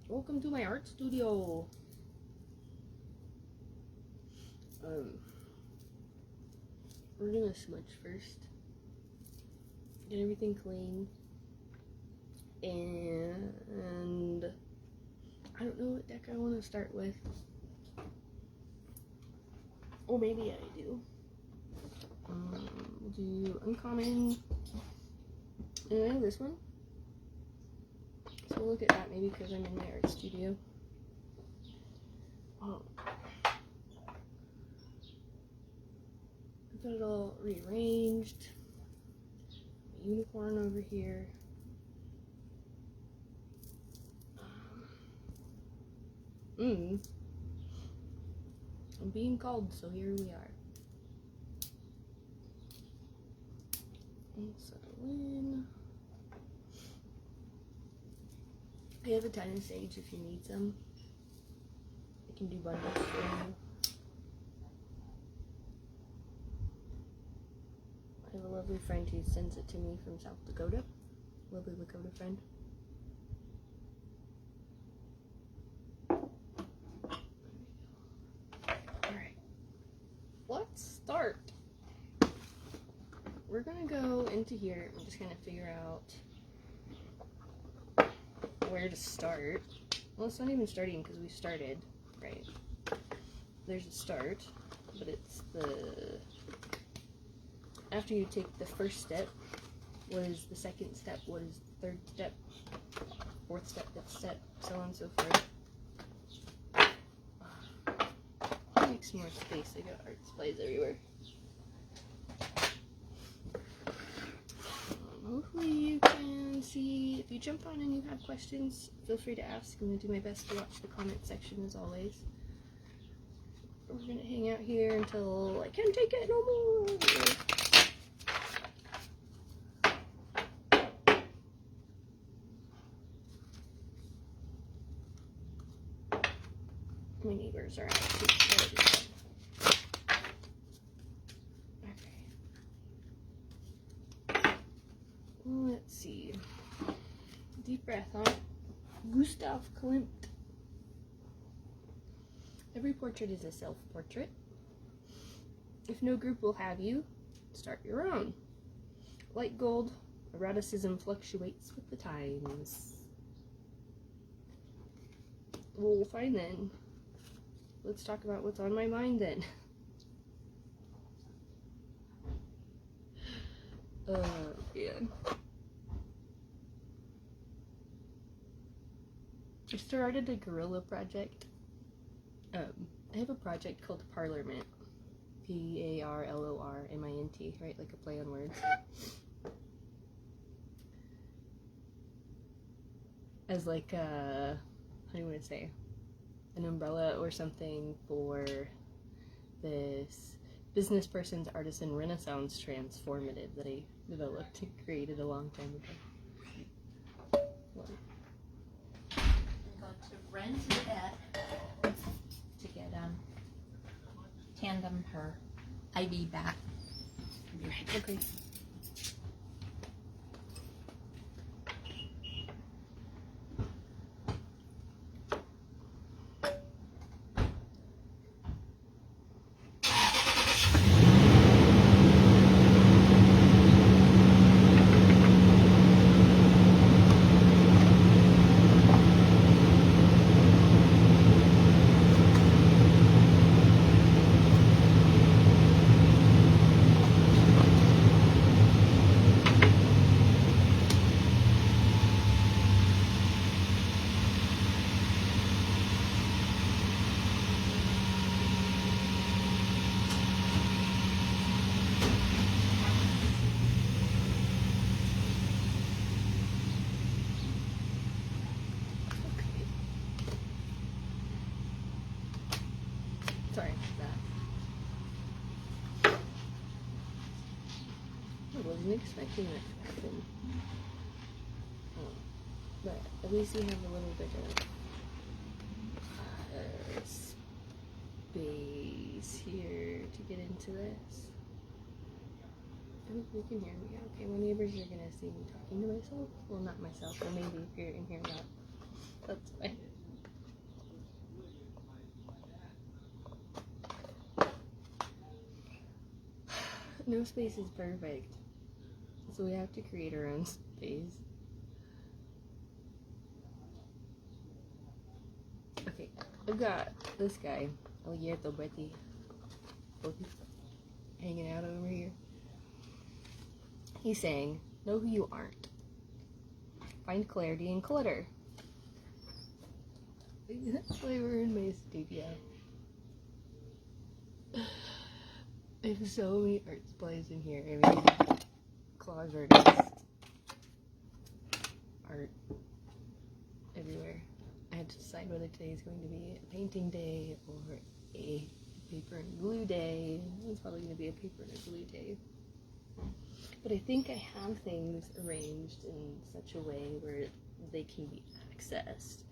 Welcome to my art studio. We're gonna smudge first. Get everything clean. And I don't know what deck I want to start with. Or maybe I do. We'll do uncommon. And I know this one. So we'll look at that maybe because I'm in my art studio. Oh. I've got it all rearranged. My unicorn over here. I'm being called, so here we are. And settle in. I have a ton of sage if you need some. I can do bundles for you. I have a lovely friend who sends it to me from South Dakota. Lovely Lakota friend. Alright. Let's start. We're gonna go into here and just kind of figure out where to start. Well, it's not even starting because we started, right? There's a start, but it's the... After you take the first step, what is the second step? What is the third step? Fourth step, fifth step, so on and so forth. Make some more space. I got art supplies everywhere. Hopefully you can see. If you jump on and you have questions, feel free to ask. I'm going to do my best to watch the comment section as always. We're going to hang out here until I can't take it no more. My neighbors are actually excited. Okay. Let's see. Deep breath, huh? Gustav Klimt. Every portrait is a self-portrait. If no group will have you, start your own. Like gold, eroticism fluctuates with the times. Well, fine then. Let's talk about what's on my mind then. Man. I started a guerrilla project. I have a project called Parlormint. Parlormint, right? Like a play on words. As like a, how do you want to say? An umbrella or something for this business person's artisan renaissance transformative that I developed and created a long time ago. Well, I'm going to rent it to get tandem her IV back. I'll be right back. okay. Sorry about that. I wasn't expecting that to happen. But at least we have a little bit of space here to get into this. I hope you can hear me. Okay, my neighbors are gonna see me talking to myself. Well, not myself, but maybe if you're in here, that's fine. No space is perfect. So we have to create our own space. Okay, I've got this guy, Alberto Betty, hanging out over here. He's saying, know who you aren't. Find clarity in clutter. That's why we're in my studio. I have so many art supplies in here. I mean, closet art everywhere. I had to decide whether today is going to be a painting day or a paper and glue day. It's probably going to be a paper and a glue day. But I think I have things arranged in such a way where they can be accessed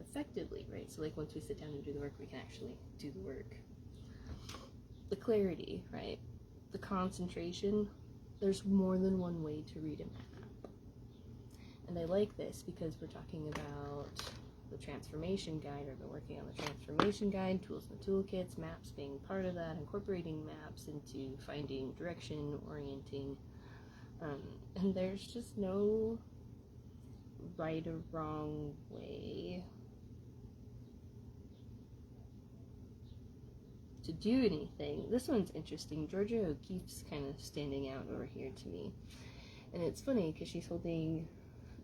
effectively, right? So like once we sit down and do the work, we can actually do the work. The clarity, right? The concentration. There's more than one way to read a map. And I like this because we're talking about the transformation guide. I've been working on the transformation guide, tools and toolkits, maps being part of that, incorporating maps into finding direction, orienting. And there's just no right or wrong way to do anything. This one's interesting. Georgia O'Keeffe's kind of standing out over here to me. And it's funny because she's holding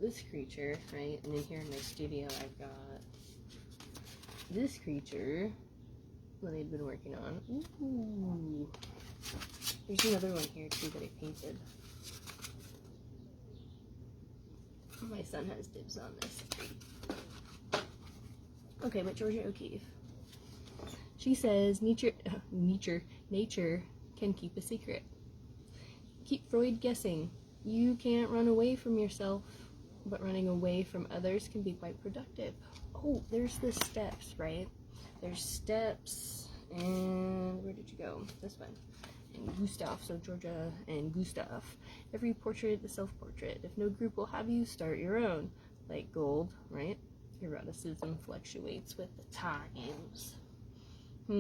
this creature, right? And then here in my studio I've got this creature that I've been working on. Ooh. There's another one here too that I painted. My son has dibs on this. Okay, but Georgia O'Keeffe. She says nature can keep a secret. Keep Freud guessing. You can't run away from yourself, but running away from others can be quite productive. Oh, there's the steps, right? There's steps, and where did you go? This one. And Gustav, so Georgia and Gustav. Every portrait is a self-portrait. If no group will have you, start your own. Like gold, right? Eroticism fluctuates with the times. I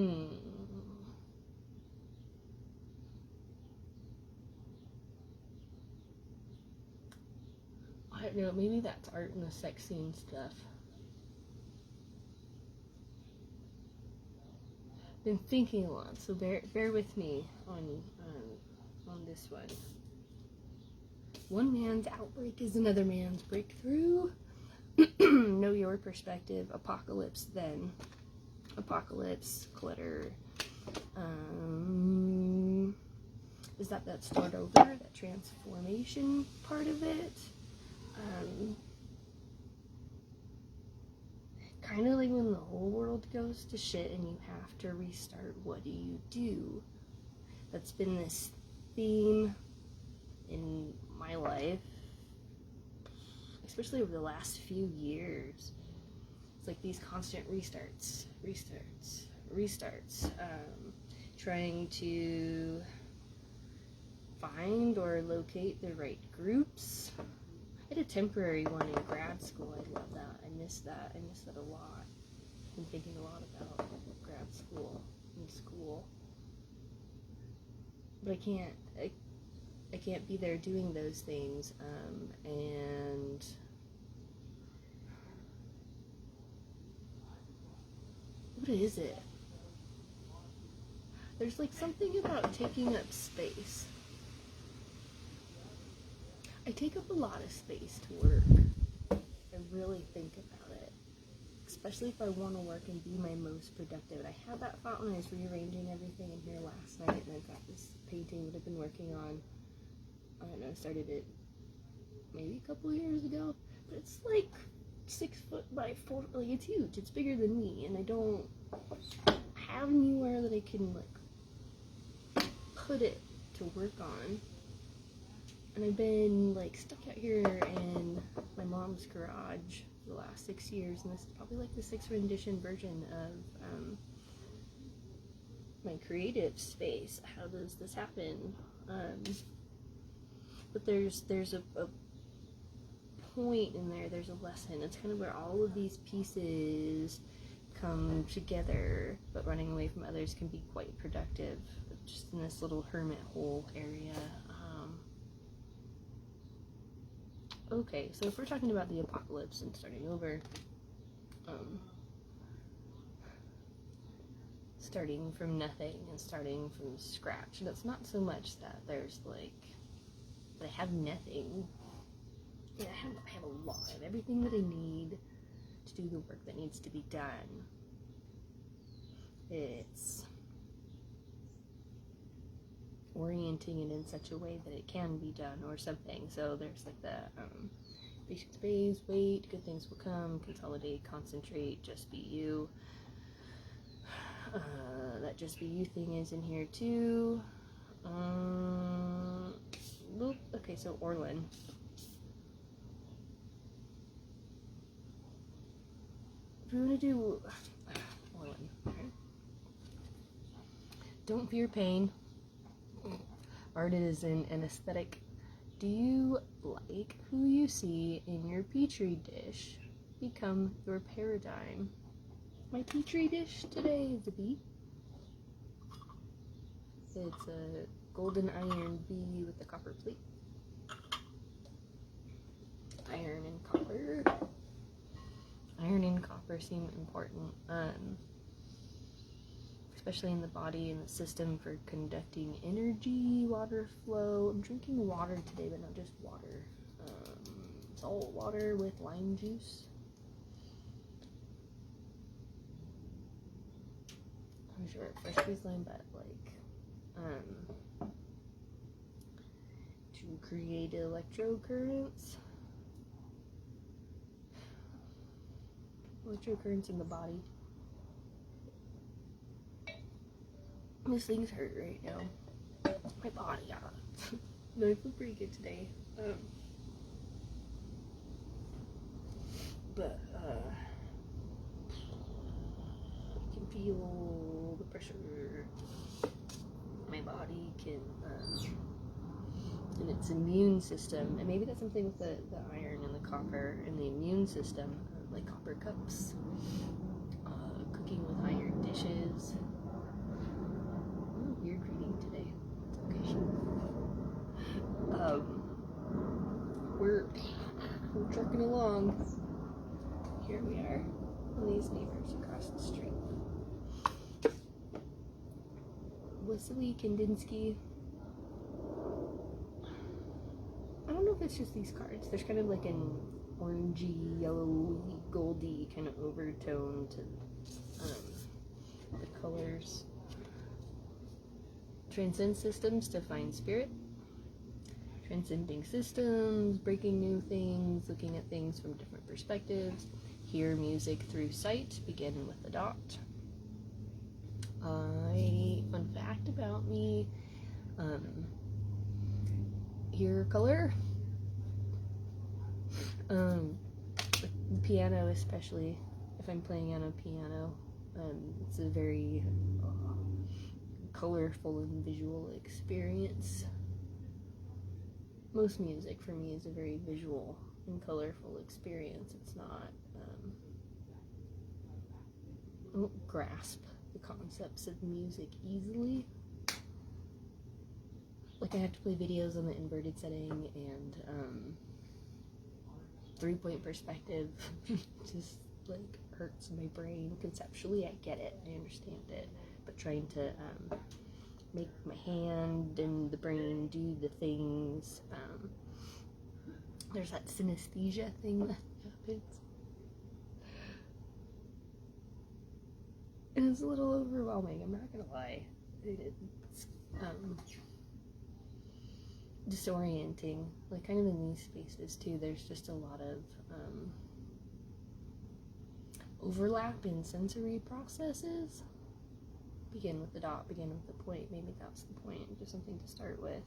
don't know, maybe that's art and the sex scene stuff. Been thinking a lot, so bear with me on this one. One man's outbreak is another man's breakthrough. Know your perspective. Apocalypse then. Apocalypse, clutter. Is that start over, that transformation part of it? Kind of like when the whole world goes to shit and you have to restart, what do you do? That's been this theme in my life, especially over the last few years. It's like these constant restarts, trying to find or locate the right groups. I had a temporary one in grad school. I love that. I miss that a lot. I've been thinking a lot about grad school and school. But I can't be there doing those things, and what is it? There's like something about taking up space. I take up a lot of space to work. I really think about it, especially if I want to work and be my most productive. And I had that thought when I was rearranging everything in here last night, and I've got this painting that I've been working on. I don't know, I started it maybe a couple years ago, but it's like 6 foot by 4, like it's huge. It's bigger than me, and I don't have anywhere that I can like put it to work on. And I've been like stuck out here in my mom's garage for the last 6 years, and this is probably like the 6th rendition version of my creative space. How does this happen? But there's a point in there, there's a lesson. It's kind of where all of these pieces come together, but running away from others can be quite productive. just in this little hermit hole area. Okay, so if we're talking about the apocalypse and starting over, starting from nothing and starting from scratch, that's not so much that there's like, I have nothing. Yeah, I have a lot of everything that I need to do the work that needs to be done. It's orienting it in such a way that it can be done or something. So there's like the basic space, wait, good things will come, consolidate, concentrate, just be you. That just be you thing is in here too. Okay, so Orlin. If we want to do Orlin, okay. Don't fear pain. Art is an aesthetic. Do you like who you see in your petri dish become your paradigm? My petri dish today is a bee. It's a golden iron bee with a copper plate. Iron and copper. Iron and copper seem important, especially in the body and the system for conducting energy, water flow. I'm drinking water today, but not just water. Salt water with lime juice. I'm sure fresh squeezed lime, but like, to create electrocurrents. Electrocurrents in the body. These things hurt right now. My body, no, I feel pretty good today. But I can feel the pressure. My body can, and its immune system, and maybe that's something with the iron and the copper and the immune system, like copper cups, cooking with iron dishes. Weird reading today. It's okay. We're trucking along. Here we are, and these neighbors across the street. Wassily Kandinsky. I don't know if it's just these cards. There's kind of like an orangey, yellowy, goldy kind of overtone to the colors. Transcend systems to find spirit. Transcending systems, breaking new things, looking at things from different perspectives. Hear music through sight, begin with a dot. Fun fact about me, hear color. The piano, especially if I'm playing on a piano, it's a very colorful and visual experience. Most music for me is a very visual and colorful experience. It's not, I don't grasp the concepts of music easily. Like, I have to play videos on the inverted setting and 3-point perspective just like hurts my brain. Conceptually, I get it, I understand it, but trying to make my hand and the brain do the things, there's that synesthesia thing that happens, and it's a little overwhelming, I'm not gonna lie. It's disorienting, like kind of in these spaces too. There's just a lot of overlap in sensory processes. Begin with the dot, begin with the point. Maybe that's the point, just something to start with.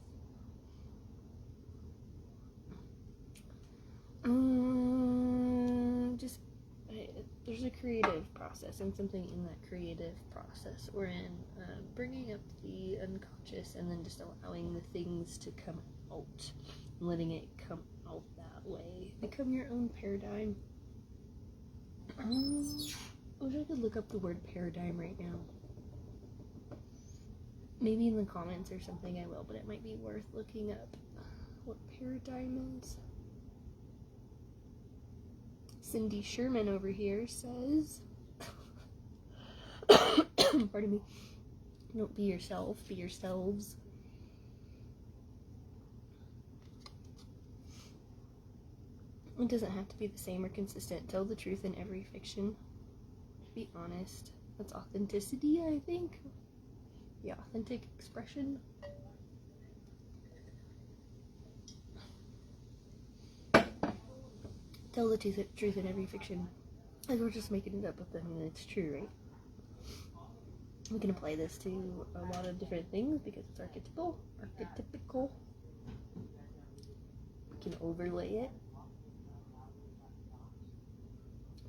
There's a creative process, and something in that creative process we're in, bringing up the unconscious and then just allowing the things to come out, letting it come out that way. Become your own paradigm. I wish I could look up the word paradigm right now. Maybe in the comments or something I will, but it might be worth looking up what paradigm is. Cindy Sherman over here says, pardon me, don't be yourself, be yourselves. It doesn't have to be the same or consistent. Tell the truth in every fiction. Be honest. That's authenticity, I think. The authentic expression. Tell the truth in every fiction. Like, we're just making it up, but then it's true, right? We can apply this to a lot of different things because it's archetypical. We can overlay it.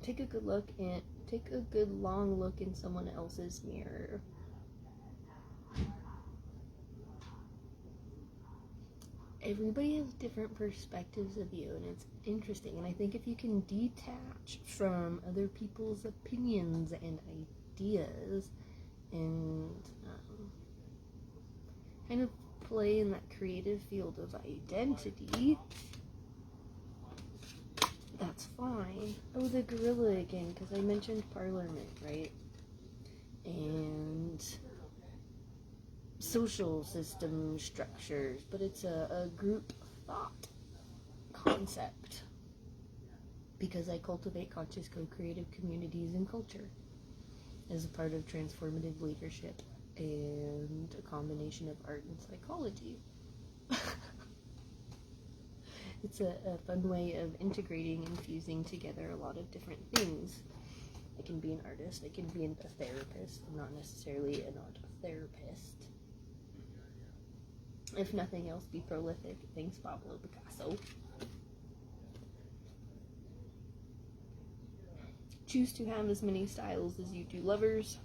Take a good long look in someone else's mirror. Everybody has different perspectives of you, and it's interesting. And I think if you can detach from other people's opinions and ideas and kind of play in that creative field of identity, that's fine. Oh, the gorilla again, because I mentioned Parliament, right? And social system structures, but it's a group thought concept because I cultivate conscious co-creative communities and culture as a part of transformative leadership and a combination of art and psychology. It's a fun way of integrating and fusing together a lot of different things. I can be an artist, I can be a therapist. I'm not necessarily an art therapist. If nothing else, be prolific. Thanks, Pablo Picasso. Choose to have as many styles as you do lovers.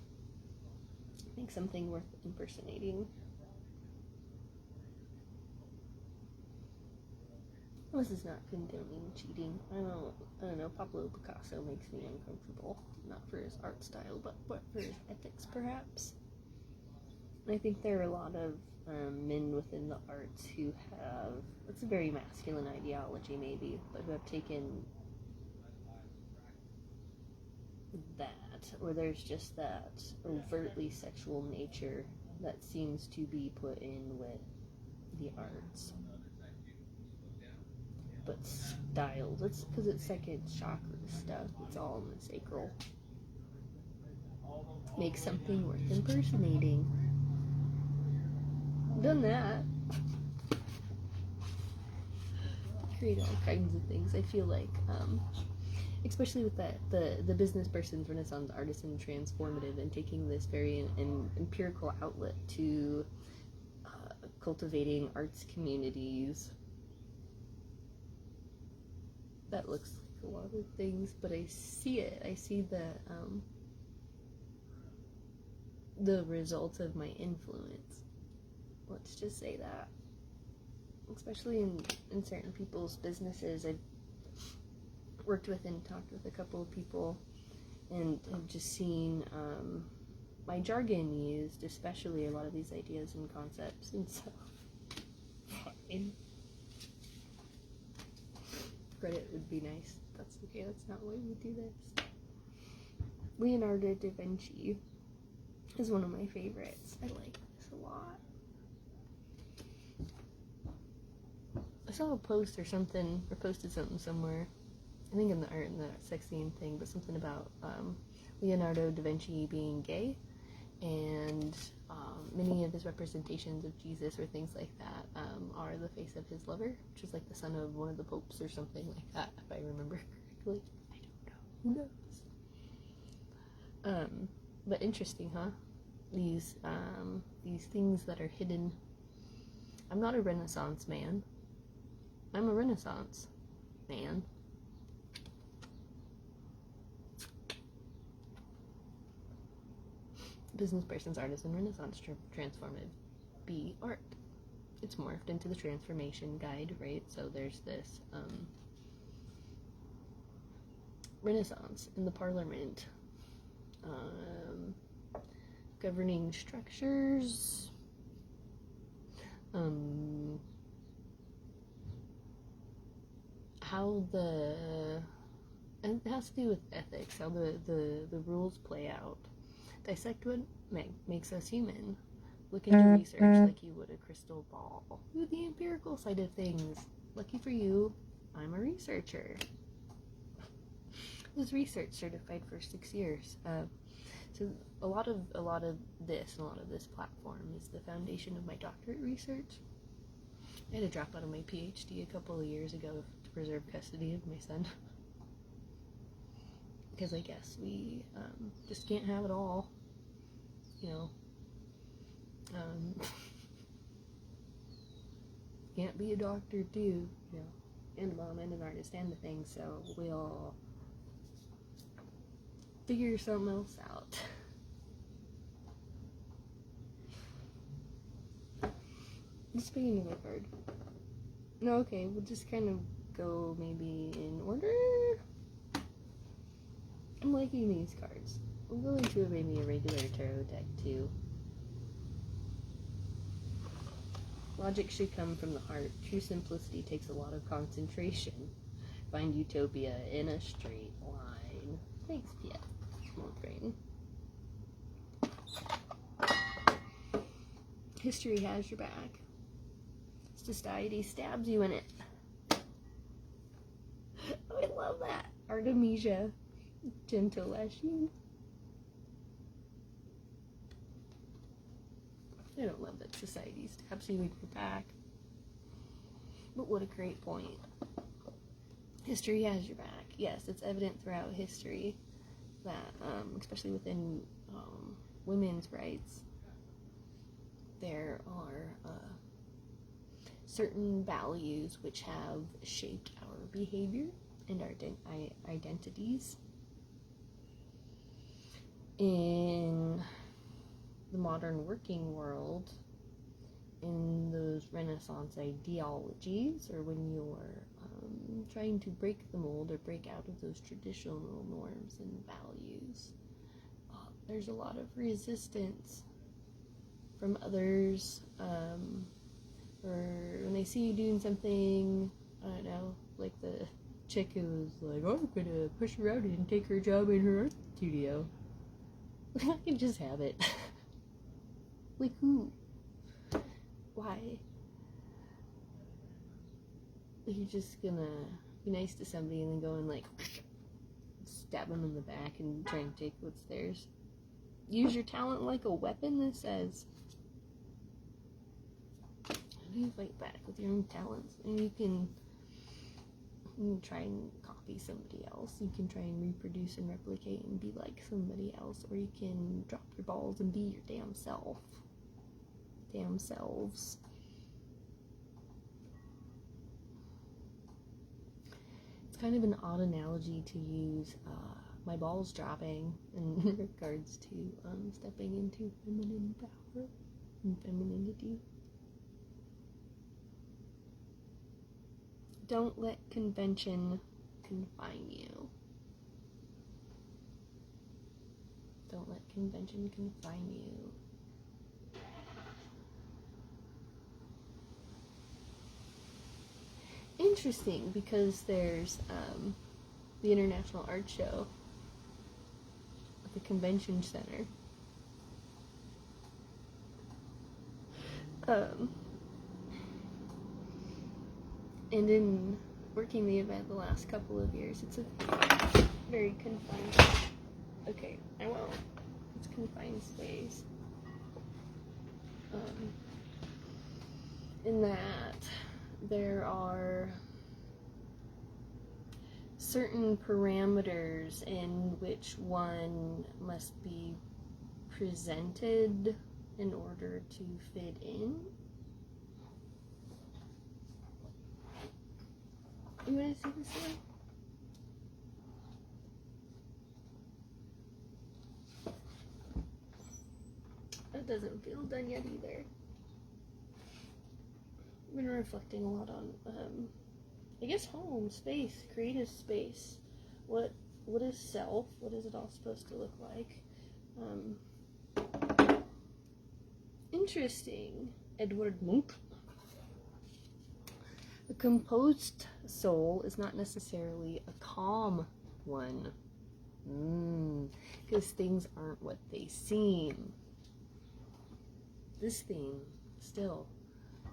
Make something worth impersonating. This is not condoning cheating. I don't know. Pablo Picasso makes me uncomfortable. Not for his art style, but for his ethics, perhaps. And I think there are a lot of men within the arts who have, it's a very masculine ideology maybe, but who have taken that, or there's just that overtly sexual nature that seems to be put in with the arts. But styled, it's because it's second chakra stuff, it's all in the sacral. Make something worth impersonating. Done that. Create all kinds of things. I feel like, especially with that, the business person's Renaissance artisan transformative and taking this very an empirical outlet to cultivating arts communities. That looks like a lot of things, but I see it. I see the result of my influence. Let's just say that. Especially in certain people's businesses. I've worked with and talked with a couple of people and have just seen my jargon used, especially a lot of these ideas and concepts, and so fine. Credit would be nice. That's okay, that's not why we do this. Leonardo da Vinci is one of my favorites. I like this a lot. I saw a post or something, or posted something somewhere, I think in the art and the sex scene thing, but something about Leonardo da Vinci being gay, and many of his representations of Jesus or things like that are the face of his lover, which is like the son of one of the popes or something like that, if I remember correctly. I don't know. Who knows? But interesting, huh? These things that are hidden. I'm not a Renaissance man. I'm a Renaissance man. Business person's artisan Renaissance transformative. Be art. It's morphed into the transformation guide, right? So there's this Renaissance in the Parliament, governing structures, how and it has to do with ethics, how the rules play out. Dissect what makes us human. Look into research like you would a crystal ball. Do the empirical side of things. Lucky for you, I'm a researcher. I was research certified for 6 years. So a lot of this and a lot of this platform is the foundation of my doctorate research. I had to drop out of my PhD a couple of years ago to preserve custody of my son. Because I guess we just can't have it all. You know. Can't be a doctor too, you know, and a mom and an artist and the thing, so we'll figure something else out. Just beginning to work hard. No, okay, we'll just kind of go maybe in order. I'm liking these cards. We'll go into maybe a regular tarot deck too. Logic should come from the heart. True simplicity takes a lot of concentration. Find utopia in a straight line. Thanks, Piet. Small brain. History has your back. Society stabs you in it. Oh, I love that. Artemisia. Gentle as you. I don't love that society stabs you in your back. But what a great point. History has your back. Yes, it's evident throughout history that, especially within women's rights, there are certain values which have shaped our behavior and our identities. In the modern working world, in those Renaissance ideologies, or when you're trying to break the mold or break out of those traditional norms and values, there's a lot of resistance from others, or when they see you doing something, I don't know, like the chick who was like, oh, I'm gonna push her out and take her job in her art studio. I can just have it. Like who? Why? You're just gonna be nice to somebody and then go and like stab them in the back and try and take what's theirs. Use your talent like a weapon, this says. How do you fight back with your own talents? And you can try and copy somebody else. You can try and reproduce and replicate and be like somebody else. Or you can drop your balls and be your damn self. Damn selves. It's kind of an odd analogy to use my balls dropping in regards to stepping into feminine power and femininity. Don't let convention confine you. Don't let convention confine you. Interesting, because there's the International Art Show at the Convention Center. And in working the event the last couple of years, it's a very confined. Okay, I won't. It's confined space. In that there are certain parameters in which one must be presented in order to fit in. You want to see this one? That doesn't feel done yet either. I've been reflecting a lot on, I guess, home, space, creative space. What is self? What is it all supposed to look like? Interesting. Edward Munch. composed soul is not necessarily a calm one. Because things aren't what they seem. This theme, still,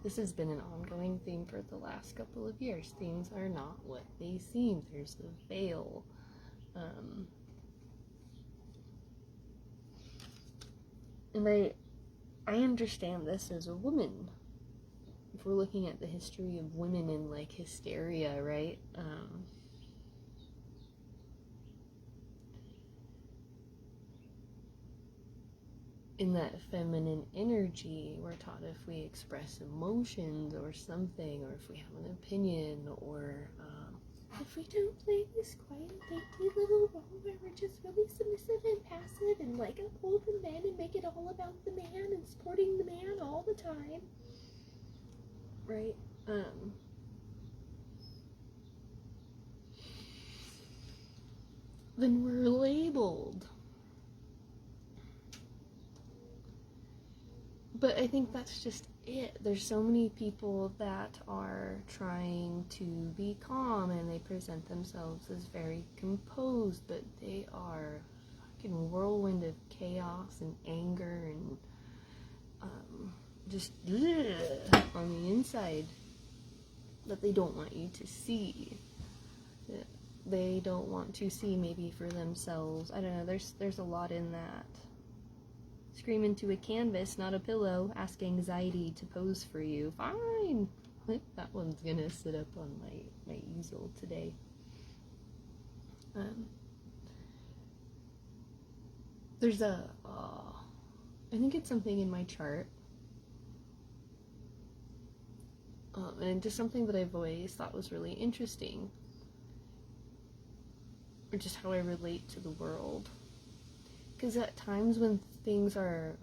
this has been an ongoing theme for the last couple of years. Things are not what they seem. There's a veil. And I understand this as a woman. If we're looking at the history of women in, like, hysteria, right? In that feminine energy, we're taught if we express emotions or something, or if we have an opinion, or if we don't play this quiet, dainty little role where we're just really submissive and passive and like uphold the men and make it all about the man and supporting the man all the time, right? Then we're labeled. But I think that's just it. There's so many people that are trying to be calm and they present themselves as very composed, but they are a fucking whirlwind of chaos and anger and just on the inside that they don't want you to see. They don't want to see maybe for themselves. I don't know, there's a lot in that. Scream into a canvas, not a pillow. Ask anxiety to pose for you. Fine. That one's gonna sit up on my easel today. There's I think it's something in my chart. And just something that I've always thought was really interesting. Or just how I relate to the world. Because at times when things are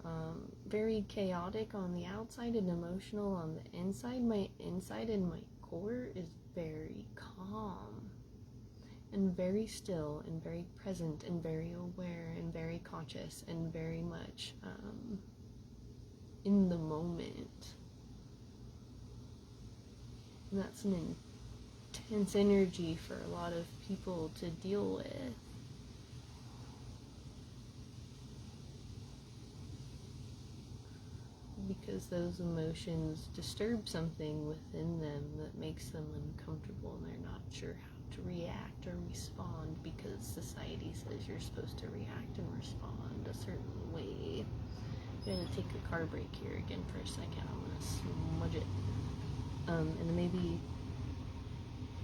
very chaotic on the outside and emotional on the inside, my inside and my core is very calm and very still and very present and very aware and very conscious and very much in the moment. And that's an intense energy for a lot of people to deal with. Because those emotions disturb something within them that makes them uncomfortable and they're not sure how to react or respond because society says you're supposed to react and respond a certain way. I'm gonna take a car break here again for a second. I'm gonna smudge it. And then maybe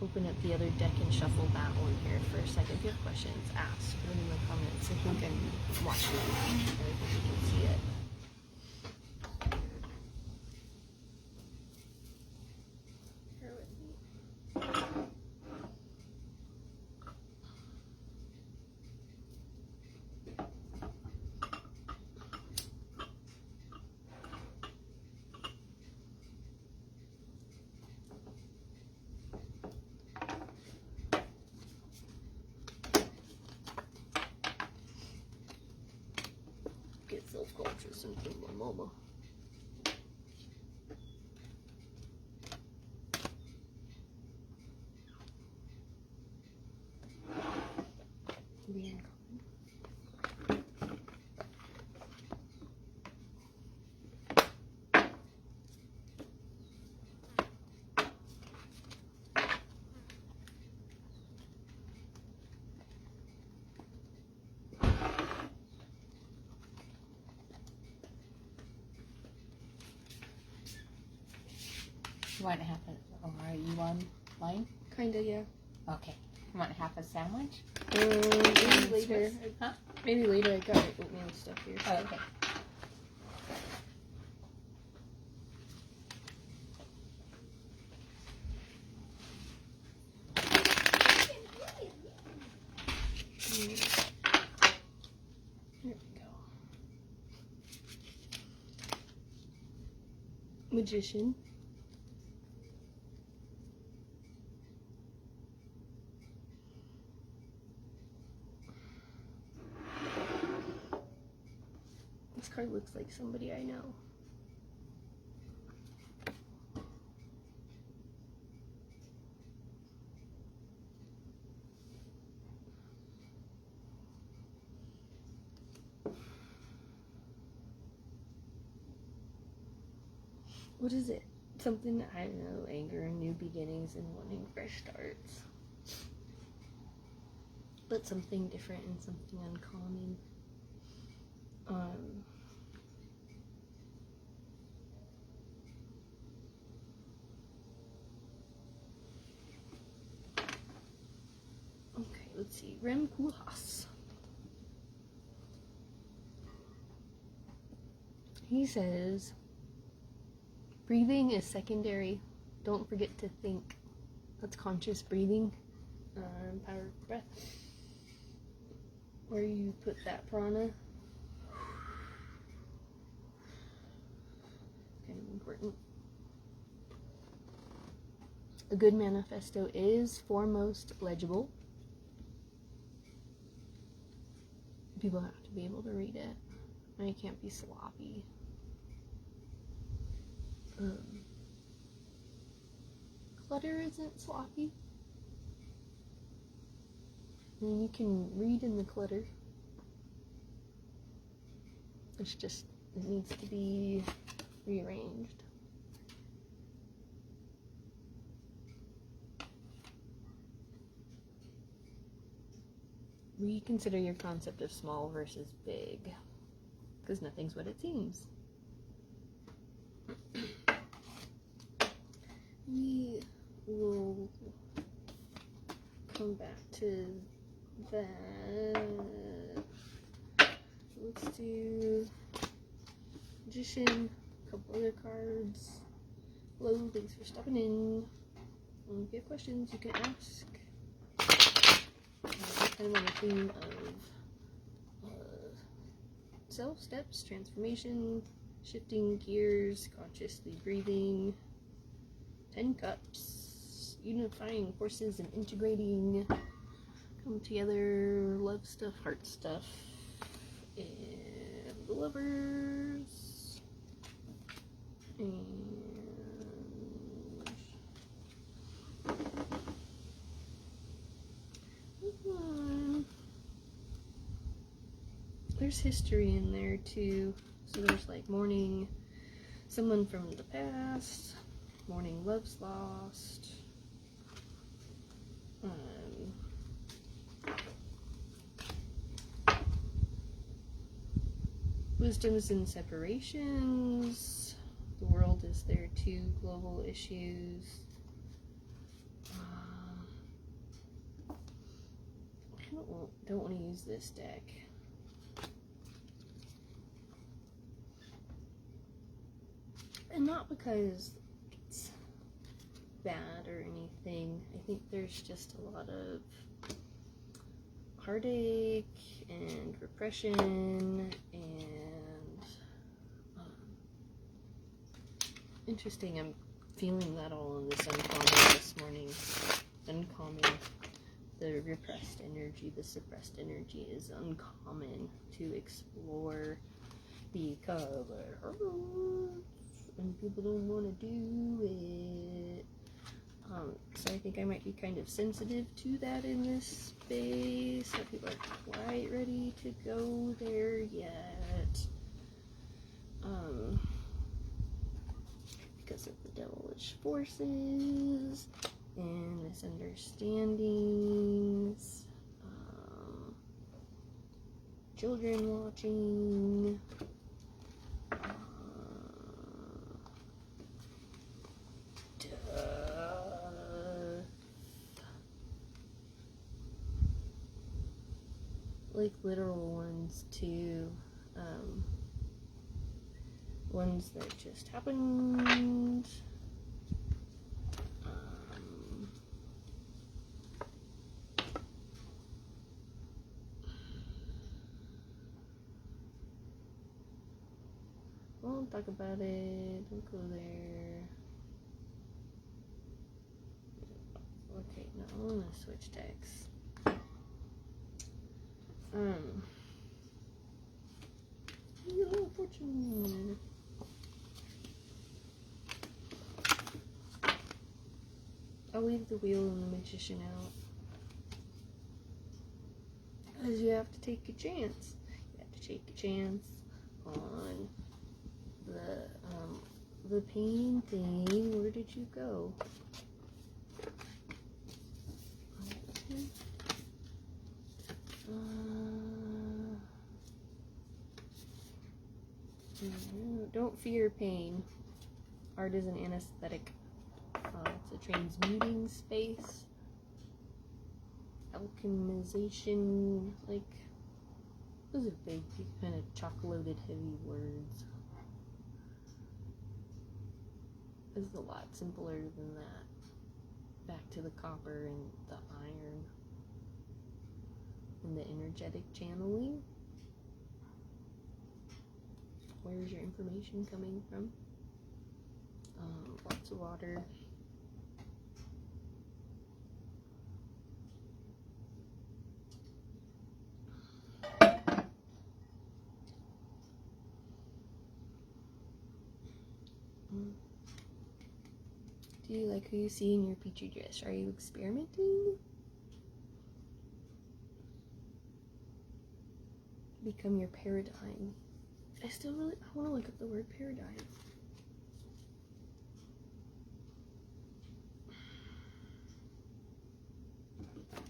open up the other deck and shuffle that one here for a second. If you have questions, ask. Put them in the comments. I think I'm watching it. I think you can see it. Get self-conscious and from my mama. Being You want half a, or are you online? kinda, yeah. Okay. You want half a sandwich? Maybe later. Huh? Maybe later. I got my oatmeal stuff here. So. Oh, okay. Here we go. Magician. This card looks like somebody I know. What is it? Something, I don't know, anger and new beginnings and wanting fresh starts. But something different and something uncommon. Okay, let's see. Rem Koolhaas. He says, breathing is secondary. Don't forget to think. That's conscious breathing. Power breath. Where you put that prana. Kind of important. A good manifesto is foremost legible. People have to be able to read it. And it can't be sloppy. Clutter isn't sloppy. And you can read in the clutter. It's just, it needs to be rearranged. Reconsider your concept of small versus big, because nothing's what it seems. We will come back to that. Let's do Magician, a couple other cards. Hello, thanks for stopping in. If you have questions, you can ask. Kind of on the theme of self steps, transformation, shifting gears, consciously breathing, 10 cups, unifying forces and integrating, come together, love stuff, heart stuff, and the lovers, and there's history in there too. So there's like mourning someone from the past, mourning love's lost, wisdoms and separations, the world is there too, global issues. I don't want to use this deck. And not because it's bad or anything. I think there's just a lot of heartache and repression and interesting. I'm feeling that all in this uncommon this morning. Uncommon. The repressed energy, the suppressed energy is uncommon to explore because it hurts and people don't want to do it. So I think I might be kind of sensitive to that in this space. So people are quite ready to go there yet. Because of the devilish forces and misunderstandings, children watching, like literal ones too, ones that just happened. Don't talk about it, don't go there. Okay, no, I'm gonna switch decks. Wheel of Fortune. I'll leave the Wheel and the Magician out. Because you have to take a chance. You have to take a chance on the the pain thing, where did you go? Don't fear pain. Art is an anesthetic. It's a transmuting space. Alchemization, like, those are big, kind of chocolate-loaded, heavy words. It's a lot simpler than that. Back to the copper and the iron and the energetic channeling. Where's your information coming from? Lots of water. Do you like who you see in your petri dish? Are you experimenting? Become your paradigm. I want to look up the word paradigm.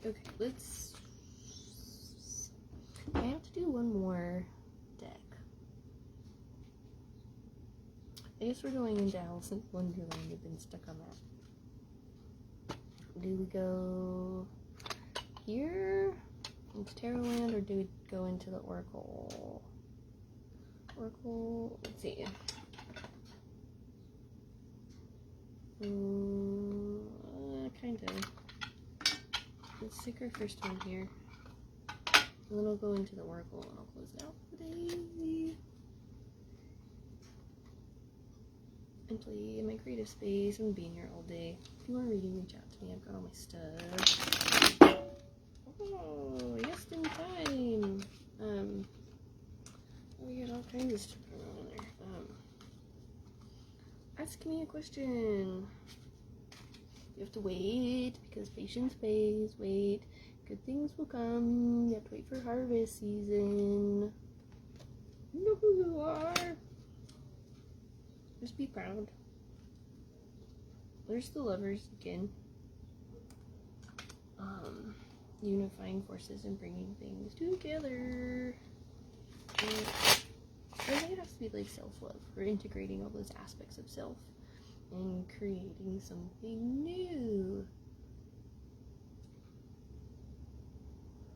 Okay, I have to do one more deck. I guess we're going into Alice in Wonderland. We've been stuck on that. Do we go here into Tarotland, or do we go into the Oracle? Oracle, let's see. Kind of. Let's take our first one here. And then I'll go into the Oracle and I'll close it out for the day. And play in my creative space and being here all day. If you want a reading, reach out to me. I've got all my stuff. Oh, just in time. We got all kinds of stuff going on in there. Ask me a question. You have to wait because patience pays. Wait, good things will come. You have to wait for harvest season. You know who you are. Just be proud. There's the Lovers again. Unifying forces and bringing things together. I think it has to be like self-love, or integrating all those aspects of self and creating something new.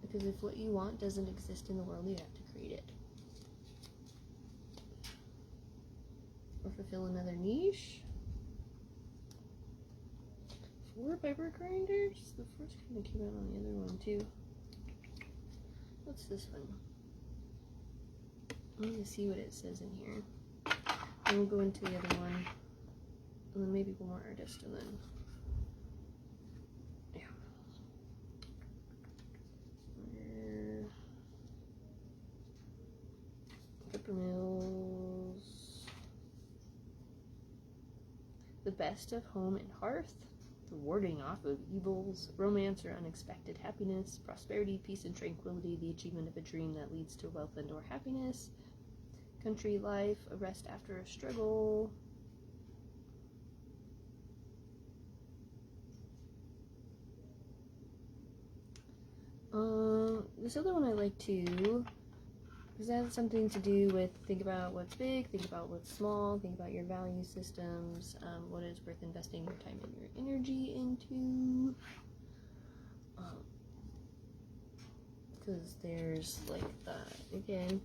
Because if what you want doesn't exist in the world, you have to create it. Or fulfill another niche. 4 pepper grinders? The first kind of came out on the other one too. What's this one? I'm gonna see what it says in here. Then we'll go into the other one. And then maybe one more artist, and then yeah. Peppermills. The best of home and hearth. The warding off of evils. Romance or unexpected happiness. Prosperity, peace, and tranquility. The achievement of a dream that leads to wealth and or happiness. Country life. A rest after a struggle. This other one I like too, because it has something to do with think about what's big, think about what's small, think about your value systems, what is worth investing your time and your energy into. Because there's like the, again,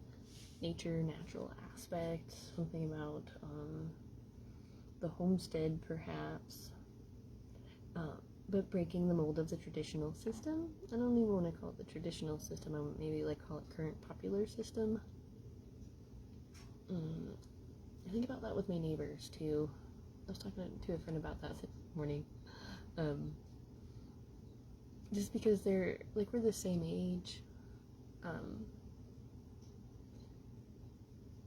nature, natural aspect, something about the homestead perhaps. But breaking the mold of the traditional system. I don't even want to call it the traditional system. I would maybe like call it current popular system. I think about that with my neighbors too. I was talking to a friend about that this morning. Just because they're like, we're the same age.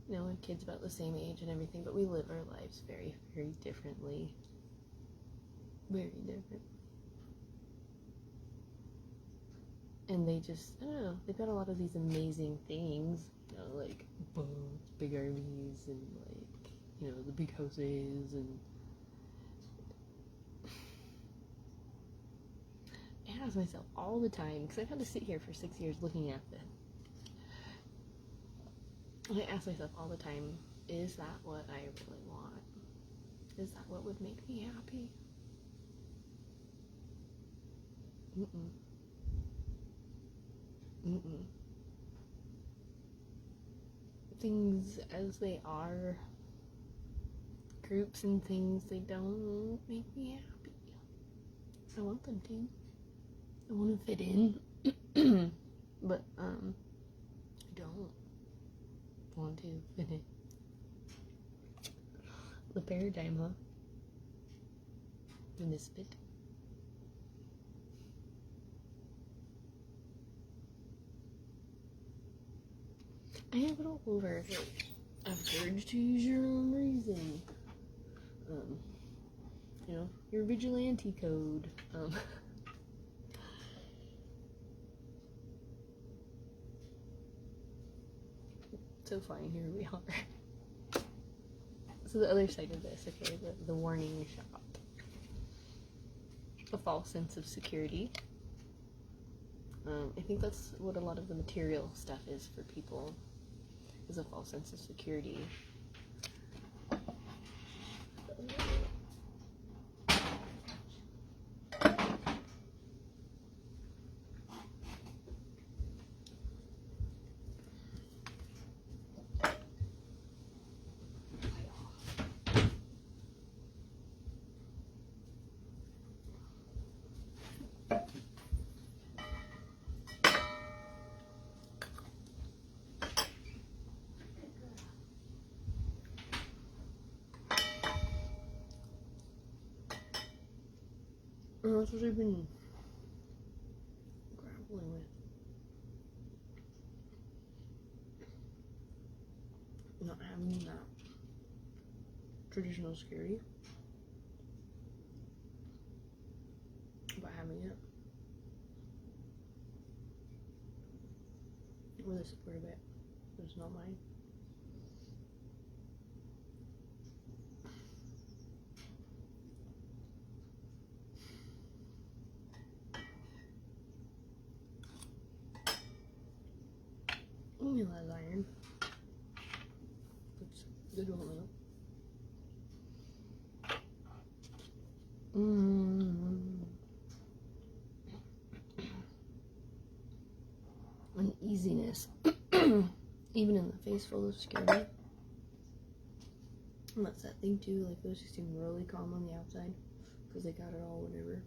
You know, kids about the same age and everything, but we live our lives very, very differently. Very different. And they just, I don't know, they've got a lot of these amazing things, you know, like boats, big RVs, and like the big houses, and I ask myself all the time, because I've had to sit here for 6 years looking at this. I ask myself all the time, is that what I really want? Is that what would make me happy? Mm-mm. Mm-mm. Things as they are, groups and things, they don't make me happy. I want them to. I want to fit in, but I don't want to fit in. The paradigm, huh? The misfit. I have it all over. I've urge to use your own reason. Your vigilante code. So fine, here we are. So the other side of this, okay, the warning shot. A false sense of security. I think that's what a lot of the material stuff is for people, is a false sense of security. That's what I've been grappling with. Not having that traditional security, but having it with the support of it. It's not mine. Only less iron. It's good one though. Uneasiness, even in the face full of security. And that's that thing too, like those who seem really calm on the outside because they got it all, whatever.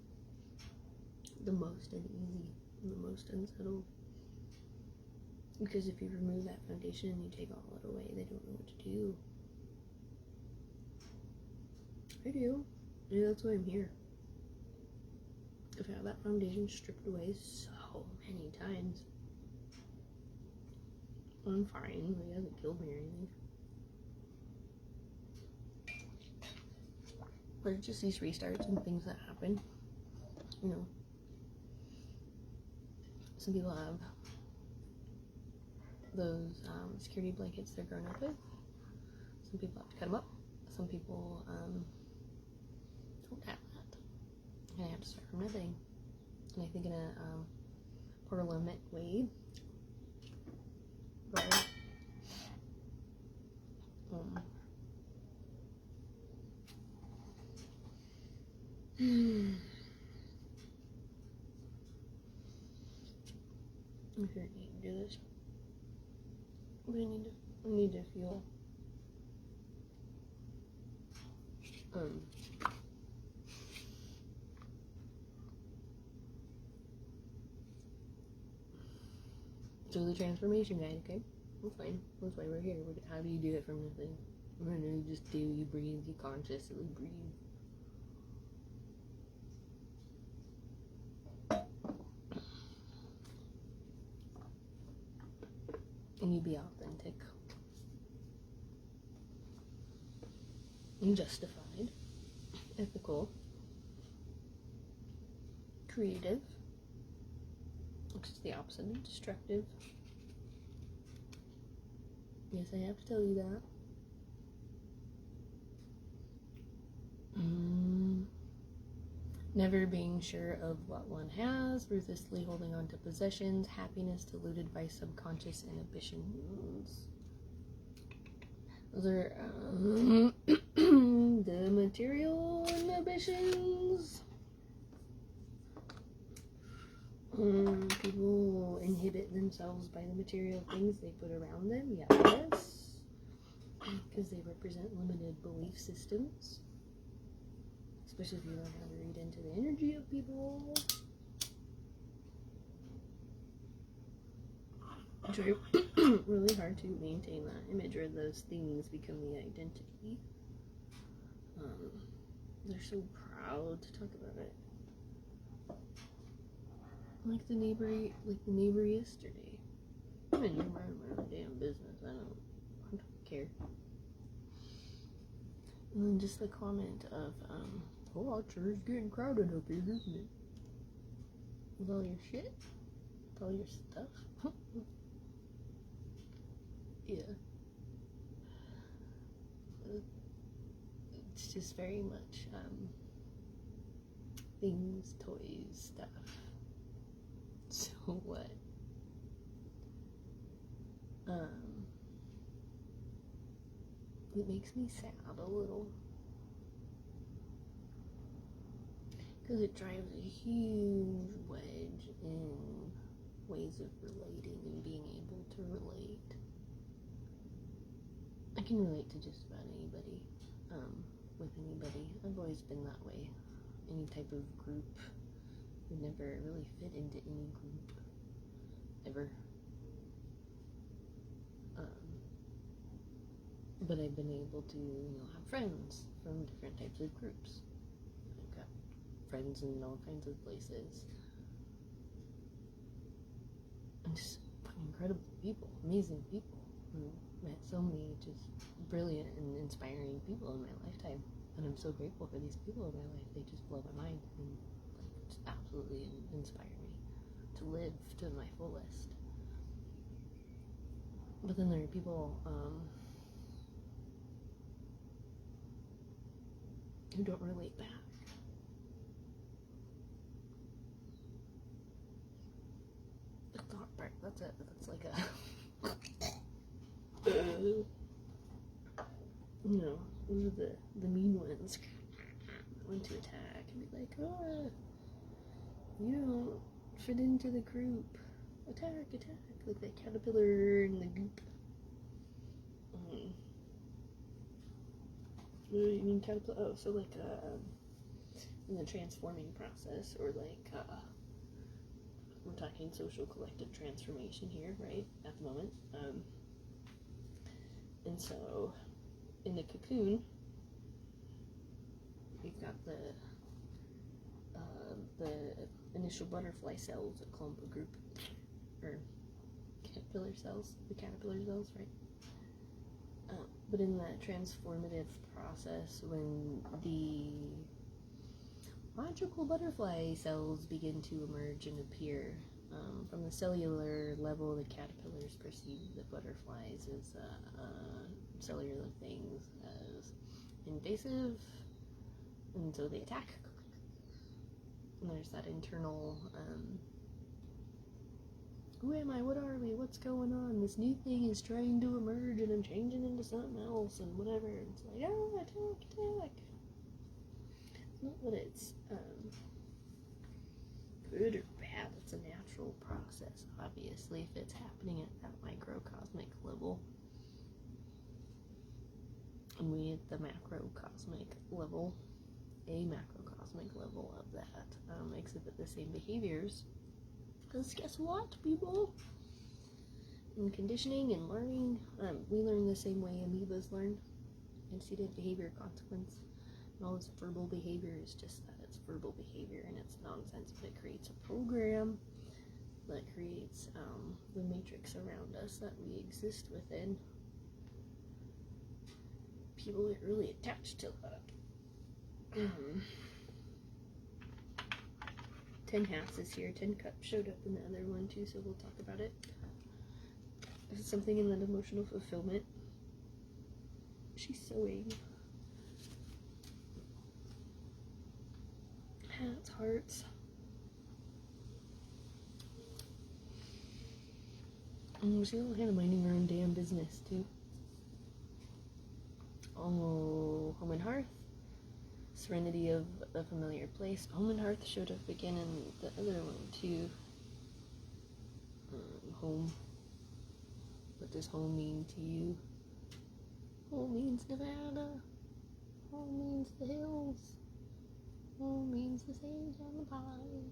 The most uneasy, the most unsettled. Because if you remove that foundation and you take all that away, they don't know what to do. I do. Yeah, that's why I'm here. I've had that foundation stripped away so many times. I'm fine. It hasn't killed me or anything. But it's just these restarts and things that happen. Some people have those security blankets they're grown up with. Some people have to cut them up. Some people don't have that. And I have to start from nothing. And I think in a parliament way, but I'm sure I need to do this. But I need to feel so the transformation guide, okay? That's fine. That's why we're here. How do you do it from nothing? You just do, you breathe, you consciously breathe. And you be authentic. And justified. Ethical. Creative. Which is the opposite of destructive. Yes, I have to tell you that. Never being sure of what one has, ruthlessly holding on to possessions, happiness diluted by subconscious inhibitions. Those are the material inhibitions. People inhibit themselves by the material things they put around them, yes, because they represent limited belief systems. Especially if you learn how to read into the energy of people. It's really hard to maintain that image, or those things become the identity. They're so proud to talk about it. Like the neighbor yesterday. I mean, you're minding my own damn business. I don't care. And then just the comment of, oh, it sure is getting crowded up here, isn't it? With all your shit? With all your stuff? Yeah. It's just very much, things, toys, stuff. So what? It makes me sad a little. Because it drives a huge wedge in ways of relating and being able to relate. I can relate to just about anybody, with anybody. I've always been that way. Any type of group. I've never really fit into any group. Ever. But I've been able to, have friends from different types of groups. I've got friends in all kinds of places. And just fucking incredible people, amazing people. I've met so many just brilliant and inspiring people in my lifetime. And I'm so grateful for these people in my life. They just blow my mind and just absolutely inspire me to live to my fullest. But then there are people, who don't relate back. The thought part, that's like a those are the mean ones that want to attack and be like, oh, you don't fit into the group. Attack, like that caterpillar in the goop. You mean caterpillar? Oh, so like in the transforming process, or like we're talking social collective transformation here, right? At the moment, and so in the cocoon, we've got the initial butterfly cells, a clump, a group, or caterpillar cells, the caterpillar cells, right? But in that transformative process, when the magical butterfly cells begin to emerge and appear, from the cellular level, the caterpillars perceive the butterflies as cellular things as invasive, and so they attack. And there's that internal, who am I? What are we? What's going on? This new thing is trying to emerge and I'm changing into something else and whatever. It's like, oh, attack. It's not that it's good or bad. It's a natural process, obviously, if it's happening at that microcosmic level. And we at the macrocosmic level, a macrocosmic level of that, exhibit the same behaviors. Because guess what, people? In conditioning and learning, we learn the same way amoebas learn. Antecedent behavior, consequence. And all this verbal behavior is just that. It's verbal behavior and it's nonsense, but it creates a program that creates the matrix around us that we exist within. People get really attached to that. 10 hats is here. 10 cups showed up in the other one too, so we'll talk about it. There's something in that emotional fulfillment. She's sewing. Hats, hearts. She's all kind of minding her own damn business, too. Oh, home and hearth. Serenity of a familiar place. Home and hearth showed up again in the other one, too. Home. What does home mean to you? Home means Nevada. Home means the hills. Home means the sage on the pine.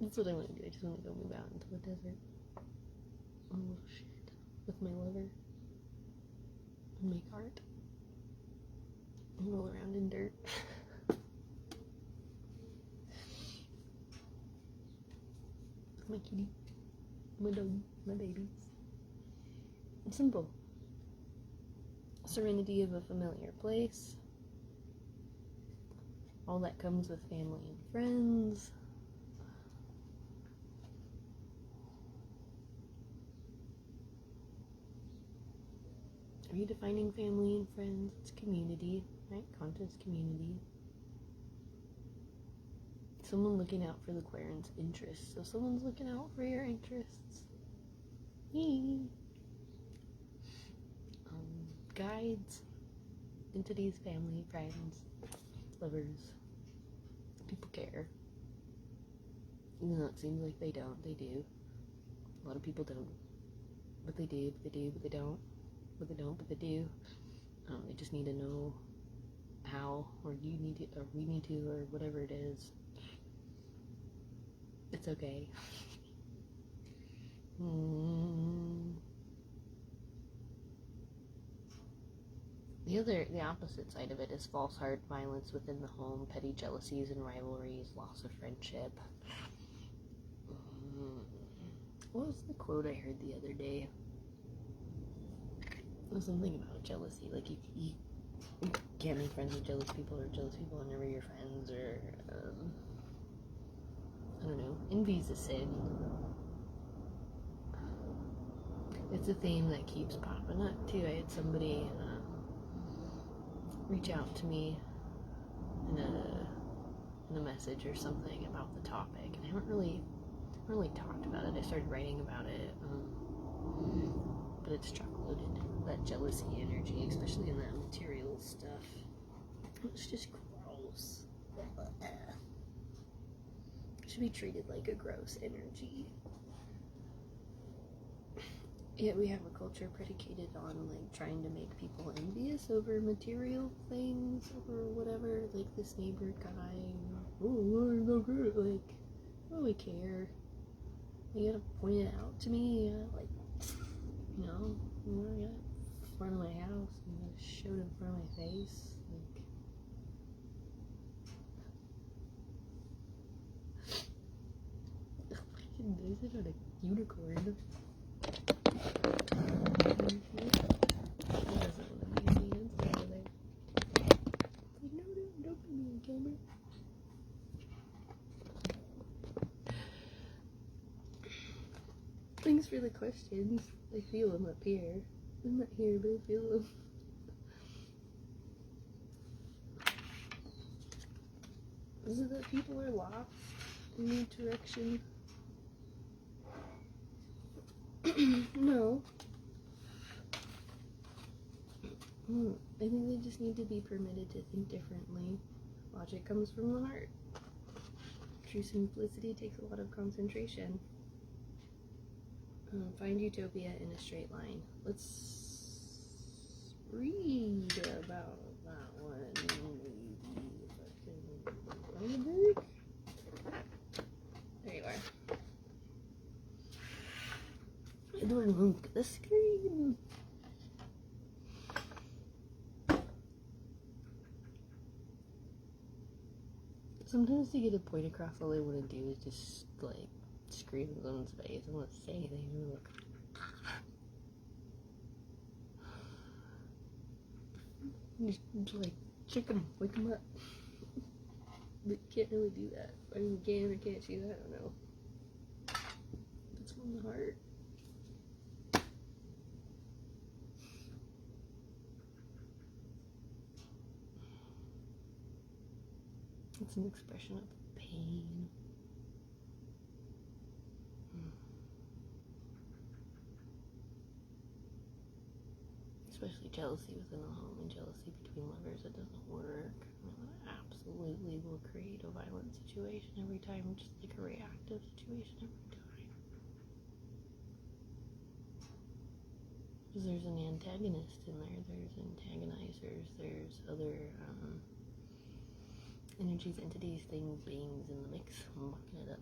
That's what I want to do. I just want to go move out into the desert. Oh shit. With my lover. And make art. And roll around in dirt. With my kitty. My dog. My babies. It's simple. Serenity of a familiar place. All that comes with family and friends. Redefining family and friends. It's community, right? Conscious community. Someone looking out for the Quarren's interests. So someone's looking out for your interests. Me. Guides. Entities, family, friends, lovers. People care. Even though it seems like they don't, they do. A lot of people don't. But they do, but they do, but they don't. But they don't, but they do. They just need to know how, or you need to, or we need to, or whatever it is. It's okay. The opposite side of it is false heart, violence within the home, petty jealousies and rivalries, loss of friendship. What was the quote I heard the other day? It was something about jealousy, like you can't make friends with jealous people, or jealous people are never your friends, or I don't know. Envy's a sin. It's a theme that keeps popping up too. I had somebody reach out to me in a message or something about the topic, and I haven't really talked about it. I started writing about it, but it's chock-loaded. That jealousy energy, especially in that material stuff. It's just gross. It should be treated like a gross energy. Yet we have a culture predicated on like trying to make people envious over material things, over whatever. Like this neighbor guy, oh, I'm so good. Like, I don't really care. You gotta point it out to me. Like, you know, I got in front of my house, and I gotta show it in front of my face. Like, fucking base it on a unicorn. Thanks for the questions. I feel them up here. I'm not here, but I feel them. Is it that people are lost in need direction? No. I think they just need to be permitted to think differently. Logic comes from the heart. True simplicity takes a lot of concentration. Find utopia in a straight line. Let's read about that one. There you are. Edward Monk, the screen. Sometimes to get a point across, all I want to do is just like scream in someone's face. I don't want to say anything. Just like shake them, wake them up. But you can't really do that. I mean, you can or can't you? I don't know. It's from the heart. It's an expression of pain. Especially jealousy within the home and jealousy between lovers that doesn't work. That absolutely will create a violent situation every time, just like a reactive situation every time. Because there's an antagonist in there, there's antagonizers, there's other energies, entities, things, beings in the mix, mucking it up.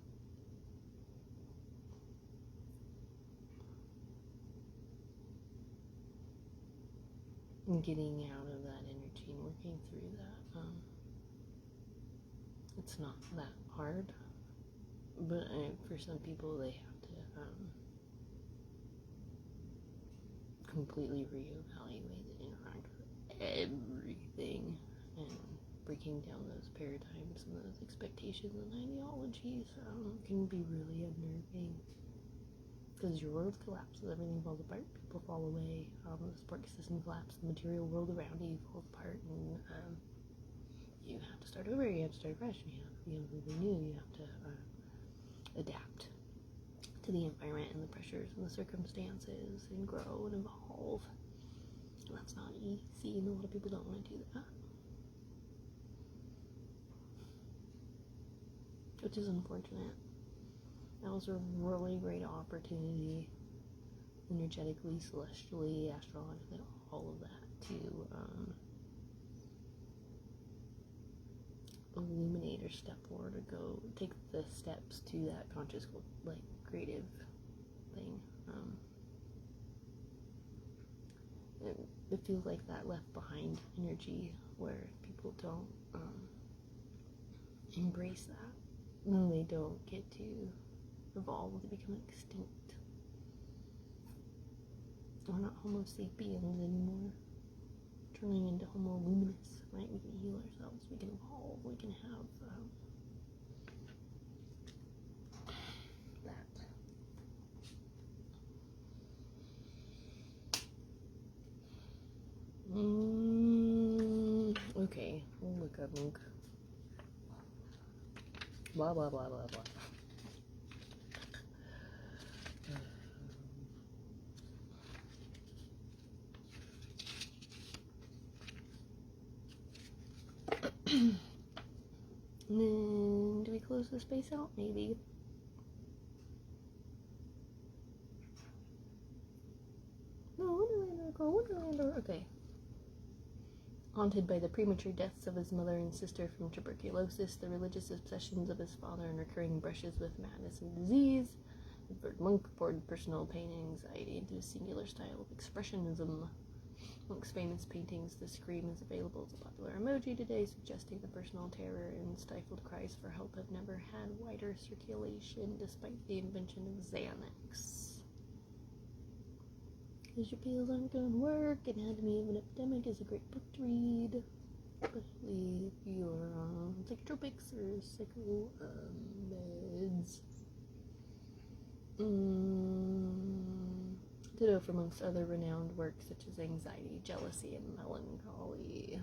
And getting out of that energy and working through that. It's not that hard, but for some people they have to completely reevaluate and interact with everything, and breaking down those paradigms and those expectations and ideologies can be really unnerving. Because your world collapses, everything falls apart, people fall away, the support system collapses, the material world around you falls apart, and you have to start over, you have to start fresh, you have to be completely new, you have to adapt to the environment and the pressures and the circumstances and grow and evolve. And that's not easy, and a lot of people don't want to do that. Which is unfortunate. That was a really great opportunity, energetically, celestially, astrologically, all of that, to illuminate or step forward or go take the steps to that conscious, like, creative thing. It feels like that left behind energy where people don't embrace that. No, they don't get to evolve, they become extinct. We're not Homo sapiens anymore. Turning into Homo luminous, right? We can heal ourselves, we can evolve, we can have that. Okay, we'll look up and blah blah blah blah blah. And then, do we close the space out? Maybe. No, Wonderlander. Okay. Haunted by the premature deaths of his mother and sister from tuberculosis, the religious obsessions of his father, and recurring brushes with madness and disease, Edward Monk poured personal pain and anxiety into a singular style of expressionism. Monk's famous paintings, The Scream, is available as a popular emoji today, suggesting the personal terror and stifled cries for help have never had wider circulation despite the invention of Xanax. Because your pills aren't going to work, Anatomy of an Epidemic is a great book to read, especially if you're on psychotropics or psycho meds. Ditto for Monk's other renowned works such as Anxiety, Jealousy, and Melancholy.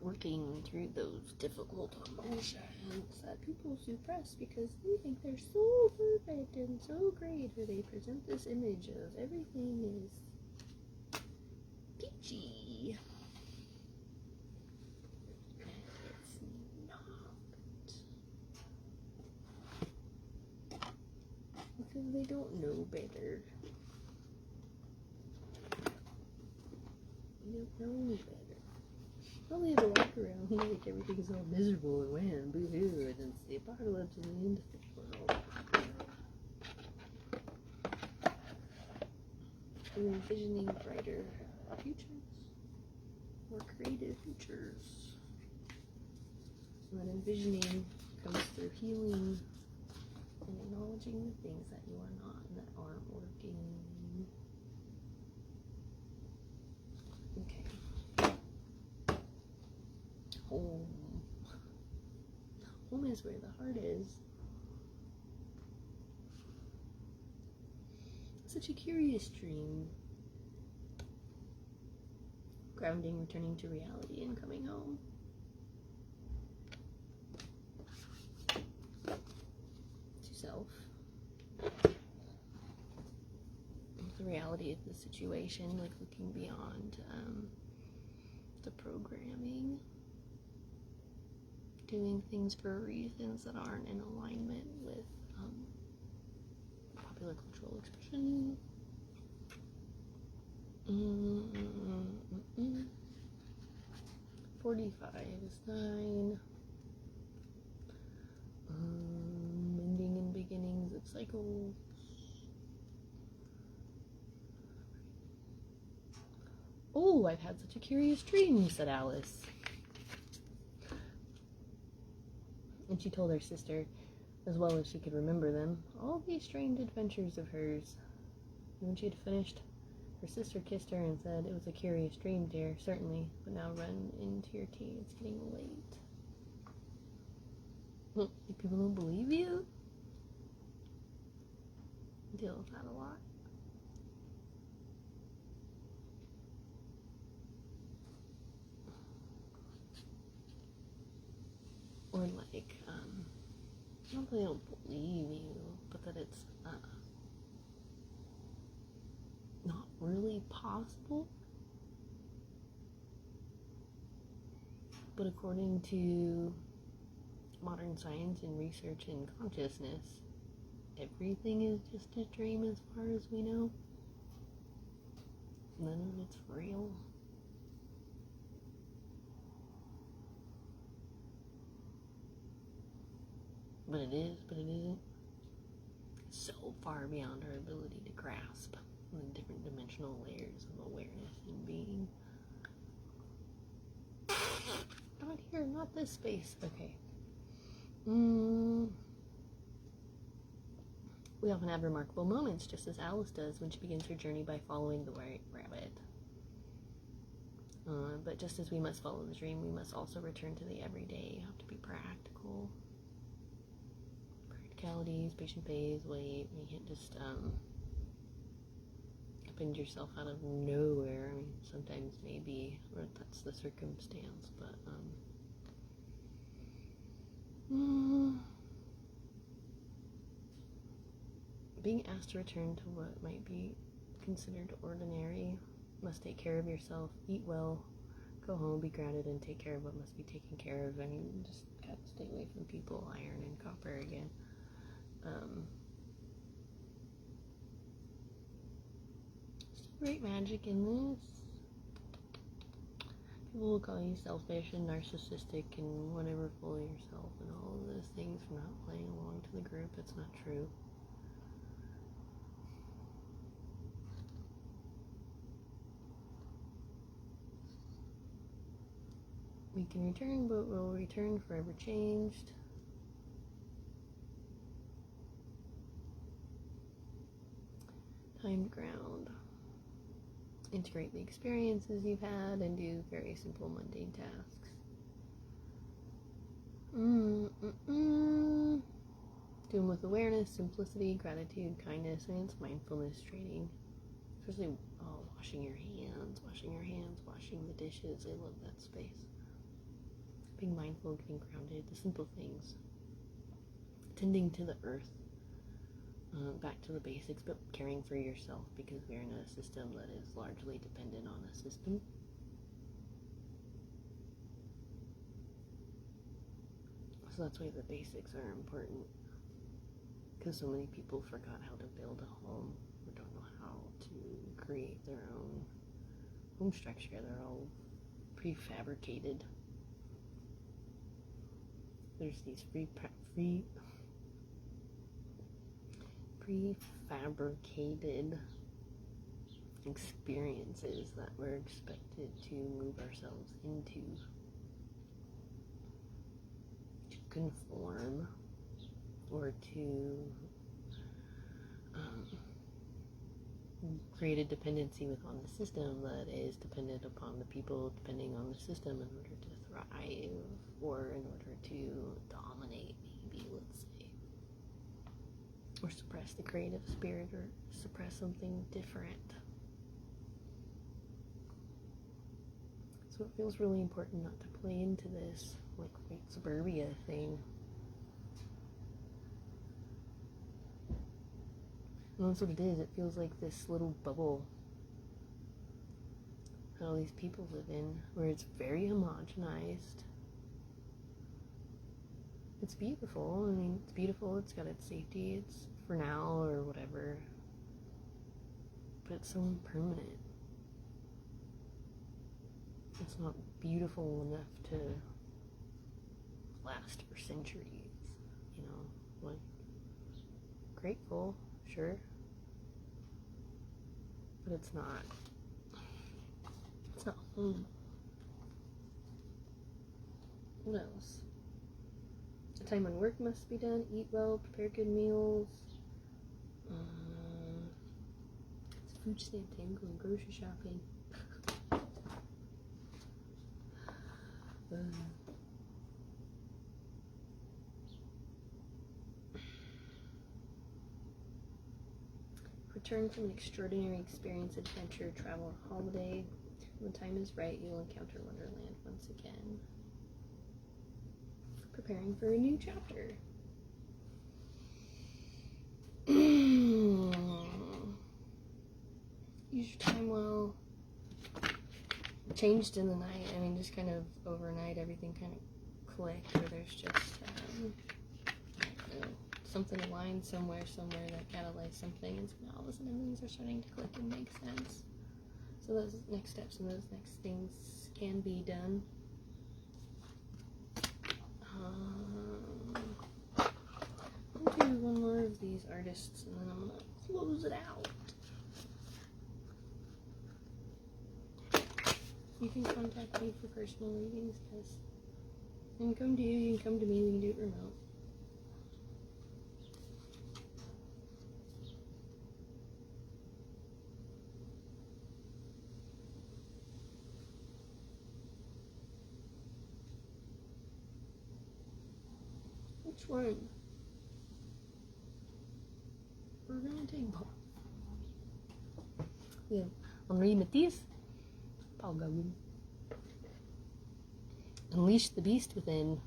Working through those difficult emotions that people suppress because they think they're so perfect and so great, or they present this image of everything is peachy. It's not. Because they don't know better. They don't know any better. Well, they have to walk around like everything's all miserable and when, boo-hoo, and it's the apocalypse and the end of the world. I'm envisioning brighter futures, more creative futures. And that envisioning comes through healing and acknowledging the things that you are not and that aren't working. Okay. Home. Home is where the heart is. Such a curious dream. Grounding, returning to reality, and coming home. reality of the situation, like looking beyond the programming, doing things for reasons that aren't in alignment with popular cultural expression. 45 is 9. Ending and beginnings of cycles. Oh, I've had such a curious dream, said Alice. And she told her sister, as well as she could remember them, all these strange adventures of hers. And when she had finished, her sister kissed her and said, "It was a curious dream, dear, certainly, but now run into your tea, it's getting late." People don't believe you? I deal with that a lot. Or like, not that they don't believe you, but that it's not really possible. But according to modern science and research and consciousness, everything is just a dream as far as we know. None of it's real. But it is, but it isn't. It's so far beyond our ability to grasp the different dimensional layers of awareness and being. Not here, not this space. Okay. We often have remarkable moments, just as Alice does when she begins her journey by following the white rabbit. But just as we must follow the dream, we must also return to the everyday. You have to be practical. Practicalities, patient phase, wait. You can't just upend yourself out of nowhere. I mean, sometimes maybe, or that's the circumstance, but being asked to return to what might be considered ordinary, must take care of yourself, eat well, go home, be grounded, and take care of what must be taken care of. I mean, just gotta stay away from people, iron and copper again. Still great magic in this. People will call you selfish and narcissistic and whatever, full of yourself and all of those things for not playing along to the group. It's not true. We can return, but we'll return forever changed. Timed ground. Integrate the experiences you've had and do very simple mundane tasks. Do them with awareness, simplicity, gratitude, kindness, and it's mindfulness training. Especially washing your hands, washing the dishes. I love that space. Being mindful, getting grounded, the simple things. Tending to the earth. Back to the basics, but caring for yourself, because we're in a system that is largely dependent on a system. So that's why the basics are important, because so many people forgot how to build a home, or don't know how to create their own home structure. They're all prefabricated. There's these prefabricated experiences that we're expected to move ourselves into, to conform, or to create a dependency on the system that is dependent upon the people depending on the system in order to thrive, or in order to dominate, maybe, let's say. Or suppress the creative spirit, or suppress something different. So it feels really important not to play into this, like, white suburbia thing. And that's what it is. It feels like this little bubble that all these people live in, where it's very homogenized. It's beautiful. I mean, it's beautiful. It's got its safety. It's for now or whatever. But it's so impermanent. It's not beautiful enough to last for centuries, you know, like, grateful, sure, but it's not home. What else? A time when work must be done, eat well, prepare good meals, it's food stamp tangle and grocery shopping. Return from an extraordinary experience, adventure, travel, holiday. When time is right, you'll encounter Wonderland once again. Preparing for a new chapter. Use your time well. Changed in the night. I mean, just kind of overnight, everything kind of clicked, or there's just, I don't know, something aligned somewhere that catalyzed something, and so now all of a sudden things are starting to click and make sense. So those next steps and those next things can be done. I'll do one more of these artists and then I'm gonna close it out. You can contact me for personal readings, guys. I can come to you, you can come to me, we can do it remote. Which one? We're gonna take both. Yeah, Henri Matisse. Paul Gauguin. Unleash the beast within.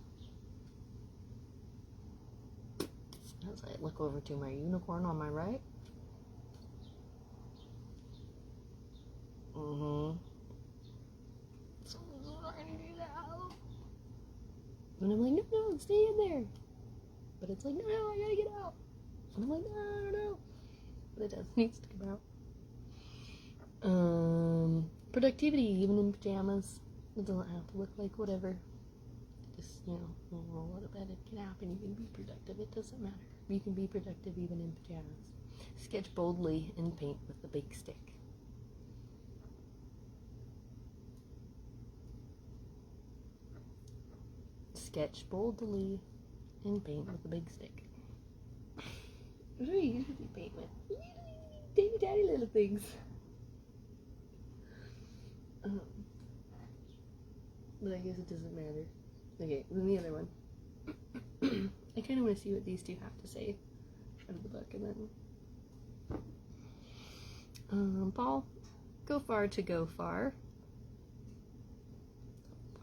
As I look over to my unicorn on my right. Someone's trying to do that. And I'm like, no, stay in there. But it's like, no, I gotta get out. And I'm like, no. But it does needs to come out. Productivity, even in pajamas. It doesn't have to look like whatever. Just, roll out of bed. It can happen. You can be productive. It doesn't matter. You can be productive even in pajamas. Sketch boldly and paint with the big stick. Sketch boldly and paint with a big stick. What do I usually paint with? Teeny tiny little things. But I guess it doesn't matter. Okay, then the other one. I kind of want to see what these two have to say out of the book, and then Paul, go far to go far.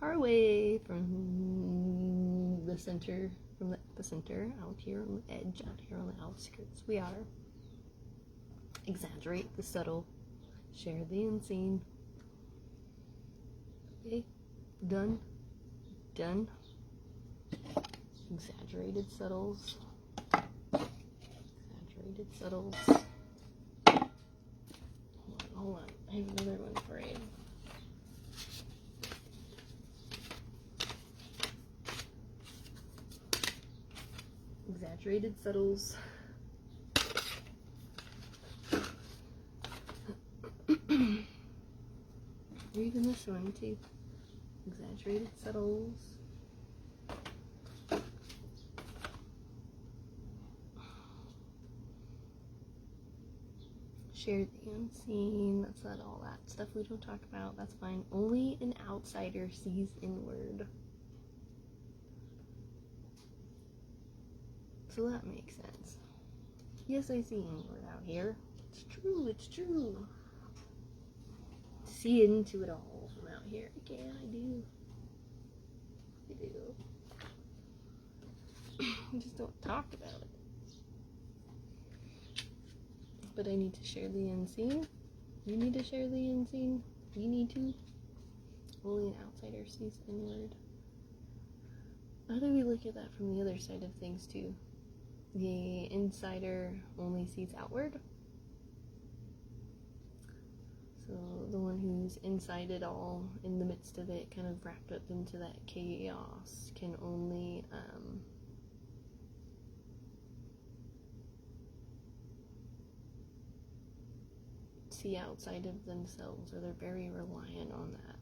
Far away from the center, from the epicenter, out here on the edge, out here on the outskirts. We are. Exaggerate the subtle, share the unseen. Okay, done. Exaggerated subtles. Hold on. I have another one for you. Exaggerated subtles. Or even this one too. Exaggerated subtles. Share the unseen. That's not all that stuff we don't talk about. That's fine. Only an outsider sees inward. So that makes sense. Yes, I see inward out here. It's true. See into it all from out here. Again, I do. I just don't talk about it. but I need to share the end scene. You need to share the end scene. We need to. Only an outsider sees inward. How do we look at that from the other side of things, too? The insider only sees outward. So the one who's inside it all, in the midst of it, kind of wrapped up into that chaos, can only see outside of themselves, or they're very reliant on that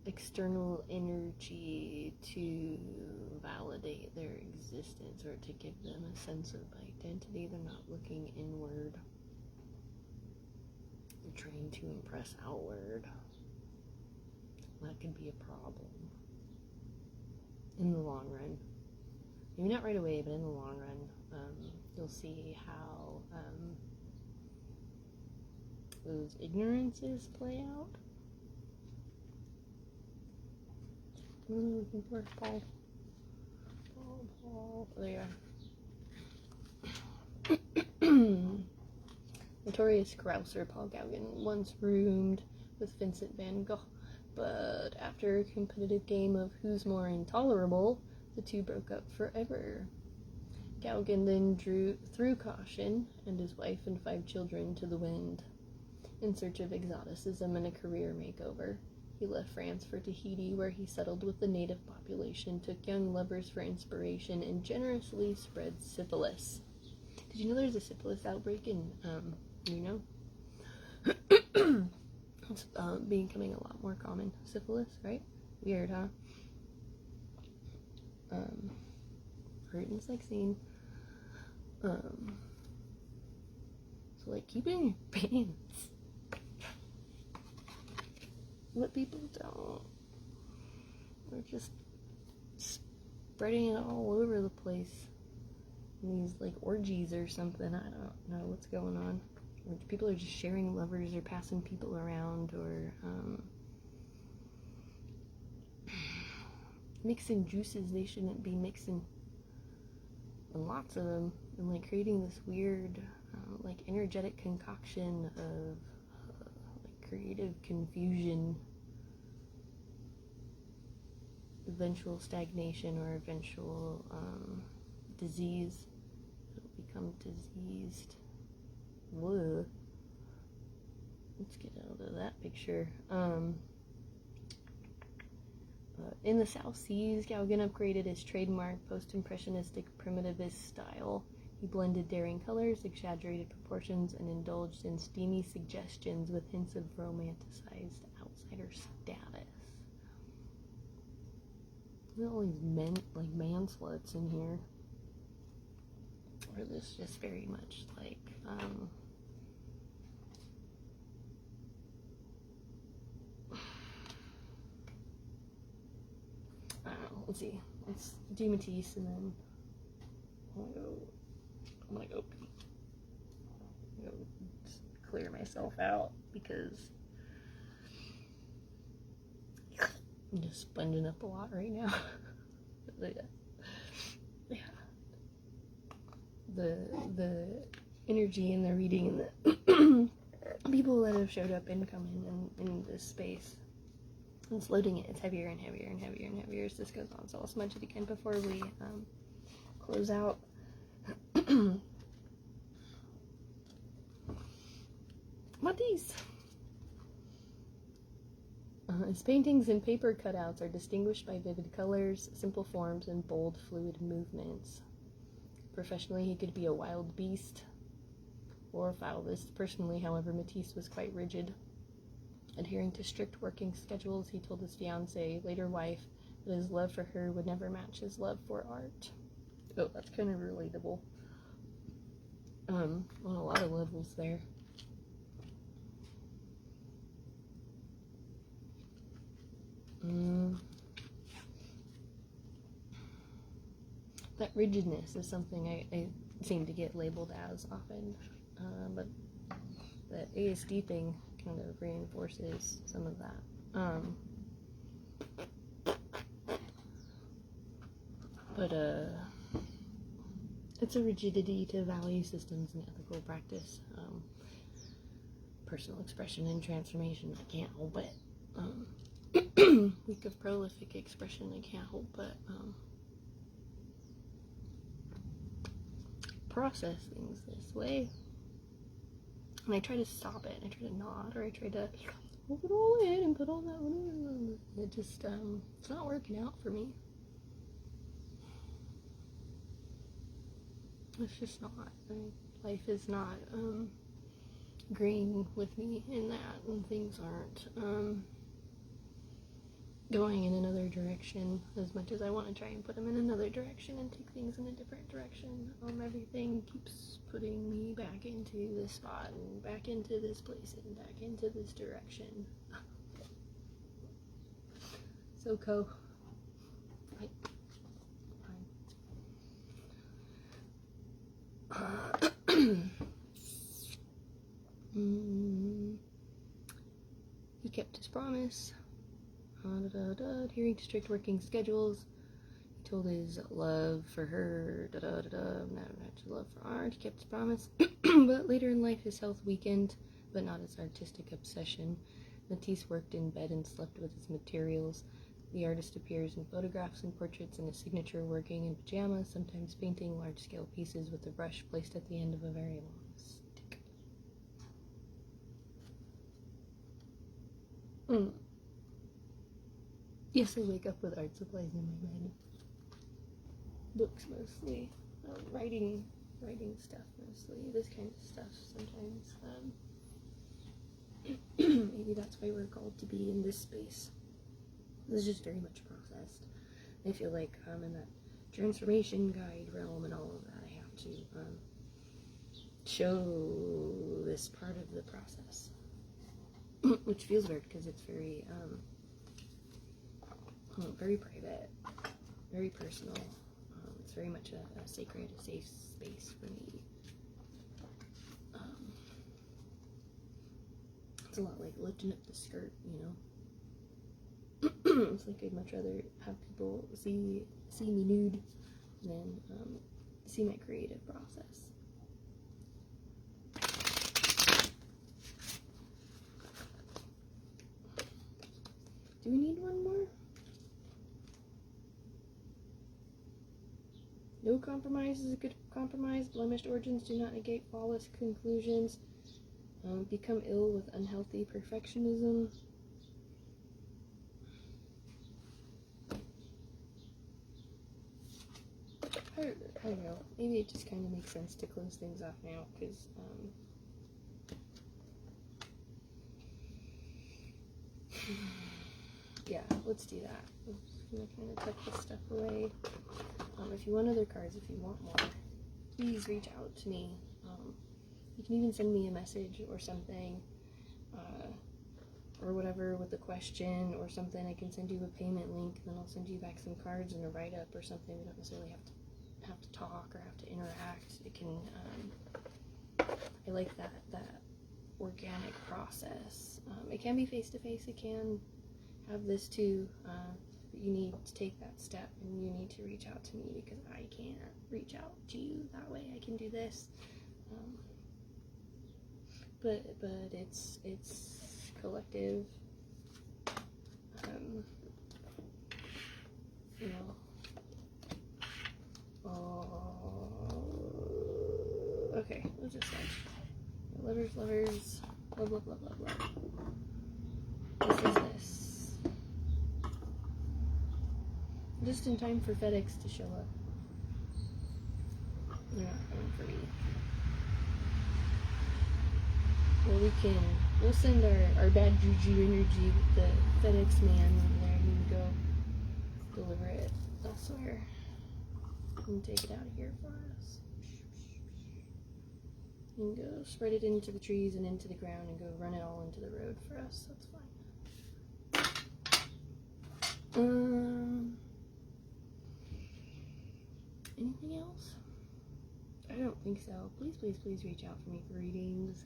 external energy to validate their existence or to give them a sense of identity. They're not looking inward. They're trying to impress outward. That could be a problem in the long run. Maybe not right away, but in the long run, you'll see how those ignorances play out. What am I looking for? Paul. There you are. Notorious grouser Paul Gauguin once roomed with Vincent van Gogh, but after a competitive game of who's more intolerable, the two broke up forever. Gauguin then threw caution and his wife and 5 children to the wind. In search of exoticism and a career makeover, he left France for Tahiti, where he settled with the native population, took young lovers for inspiration, and generously spread syphilis. Did you know there's a syphilis outbreak in, It's becoming a lot more common. Syphilis, right? Weird, huh? Hurt and sex scene. So, like, keep it in your pants. What people don't. They're just spreading it all over the place. In these, like, orgies or something. I don't know what's going on. People are just sharing lovers or passing people around or mixing juices they shouldn't be mixing. And lots of them. And, like, creating this weird, like, energetic concoction of creative confusion, eventual stagnation, or eventual disease. It'll become diseased. Whoa. Let's get out of that picture. In the South Seas, Gauguin upgraded his trademark post-impressionistic primitivist style. He blended daring colors, exaggerated proportions, and indulged in steamy suggestions with hints of romanticized outsider status. Look at all these men, like, man sluts in here. Or this just very much like, I don't know, let's see. Let's do Matisse and then I'm gonna go clear myself out because I'm just sponging up a lot right now. Yeah. The energy and the reading and the people that have showed up and come in this space. It's loading it. It's heavier and heavier and heavier and heavier as this goes on. So I'll smudge it again before we close out. Matisse. His paintings and paper cutouts are distinguished by vivid colors, simple forms, and bold, fluid movements. Professionally, he could be a wild beast or a foulist. Personally, however, Matisse was quite rigid. Adhering to strict working schedules, he told his fiancée, later wife, that his love for her would never match his love for art. Oh, that's kind of relatable. On a lot of levels there. That rigidness is something I seem to get labeled as often, but that ASD thing kind of reinforces some of that. It's a rigidity to value systems and ethical practice. Personal expression and transformation, I can't help it. Week of prolific expression, I can't help but process things this way. And I try to stop it, I try to nod, or I try to hold it all in and put all that in. It just, it's not working out for me. It's just not. Life is not, agreeing with me in that, and things aren't, going in another direction as much as I want to try and put them in another direction and take things in a different direction. Everything keeps putting me back into this spot and back into this place and back into this direction. So he kept his promise. Adhering to strict working schedules. He told his love for her, not much love for art. He kept his promise. But later in life, his health weakened, but not his artistic obsession. Matisse worked in bed and slept with his materials. The artist appears in photographs and portraits in his signature, working in pajamas, sometimes painting large-scale pieces with a brush placed at the end of a very long stick. Yes, I wake up with art supplies in my bed. Books mostly. Writing stuff mostly. This kind of stuff sometimes. Maybe that's why we're called to be in this space. This is just very much processed. I feel like in that transformation guide realm and all of that, I have to show this part of the process. Which feels weird because it's very very private, very personal. It's very much a sacred, safe space for me. It's a lot like lifting up the skirt, you know? It's like I'd much rather have people see me nude than see my creative process. Do we need one more? No compromise is a good compromise. Blemished origins do not negate flawless conclusions. Become ill with unhealthy perfectionism. I don't know. Maybe it just kind of makes sense to close things off now, because yeah, let's do that. I'm just gonna kind of tuck this stuff away. If you want other cards, if you want more, please reach out to me. You can even send me a message or something, or whatever with a question or something. I can send you a payment link, then I'll send you back some cards and a write-up or something. We don't necessarily have to talk or have to interact. It can. I like that organic process. It can be face-to-face. It can have this too. But you need to take that step, and you need to reach out to me, because I can't reach out to you that way. I can do this, but it's collective. You know. Okay, let's just like lovers, blah blah blah blah blah. This is this. Just in time for FedEx to show up. They're not coming for me. Well, we'll send our bad juju energy with the FedEx man over there. He can go deliver it elsewhere and take it out of here for us. And go spread it into the trees and into the ground and go run it all into the road for us. That's fine. Anything else? I don't think so. Please reach out for me for readings.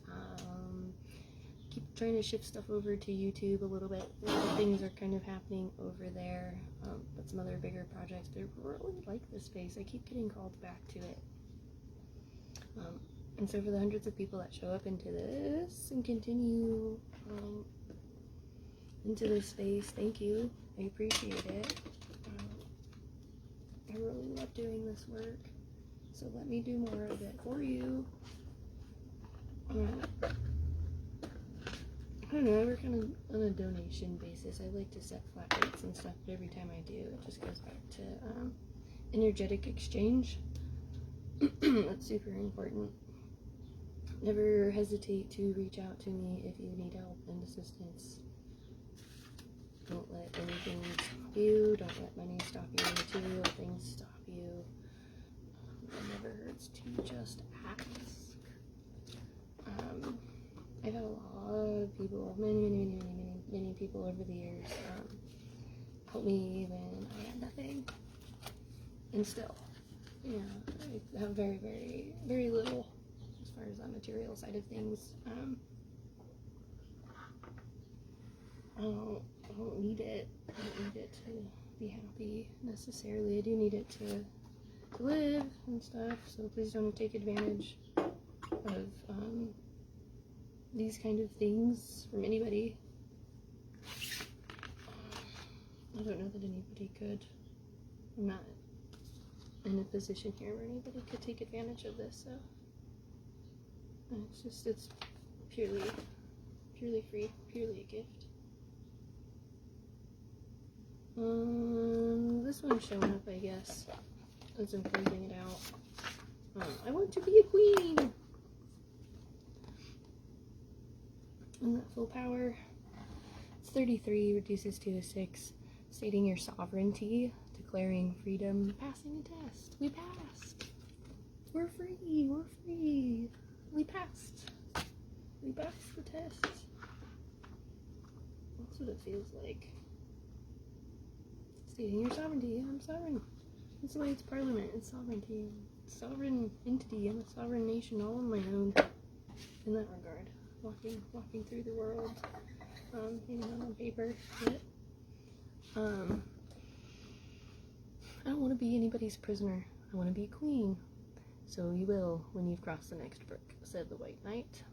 Keep trying to shift stuff over to YouTube a little bit. Things are kind of happening over there, but some other bigger projects. But I really like this space. I keep getting called back to it. And so for the hundreds of people that show up into this and continue into this space, thank you. I appreciate it. I really love doing this work, so let me do more of it for you. I don't know, I work on a donation basis. I like to set flat rates and stuff, but every time I do, it just goes back to energetic exchange. That's super important. Never hesitate to reach out to me if you need help and assistance. Don't let anything stop you. Don't let money stop you. Material things stop you. It never hurts to just ask. I've had a lot of people, many people over the years help me when I had nothing. And still, I have very, very, very little as far as that material side of things. I don't need it. I don't need it to be happy necessarily. I do need it to live and stuff. So please don't take advantage of these kind of things from anybody. I don't know that anybody could. I'm not in a position here where anybody could take advantage of this. So it's purely free, purely a gift. This one's showing up, I guess, as I'm closing it out. I want to be a queen! And that full power. It's 33, reduces to a 6. Stating your sovereignty, declaring freedom, passing a test. We passed! We're free! We're free! We passed! We passed the test. That's what it feels like. Stating your sovereignty. I'm sovereign. That's why it's parliament. It's sovereignty. It's sovereign entity. I'm a sovereign nation all on my own. In that regard, walking through the world, maybe not on paper yet. I don't want to be anybody's prisoner. I want to be a queen. So you will when you've crossed the next brook, said the White Knight.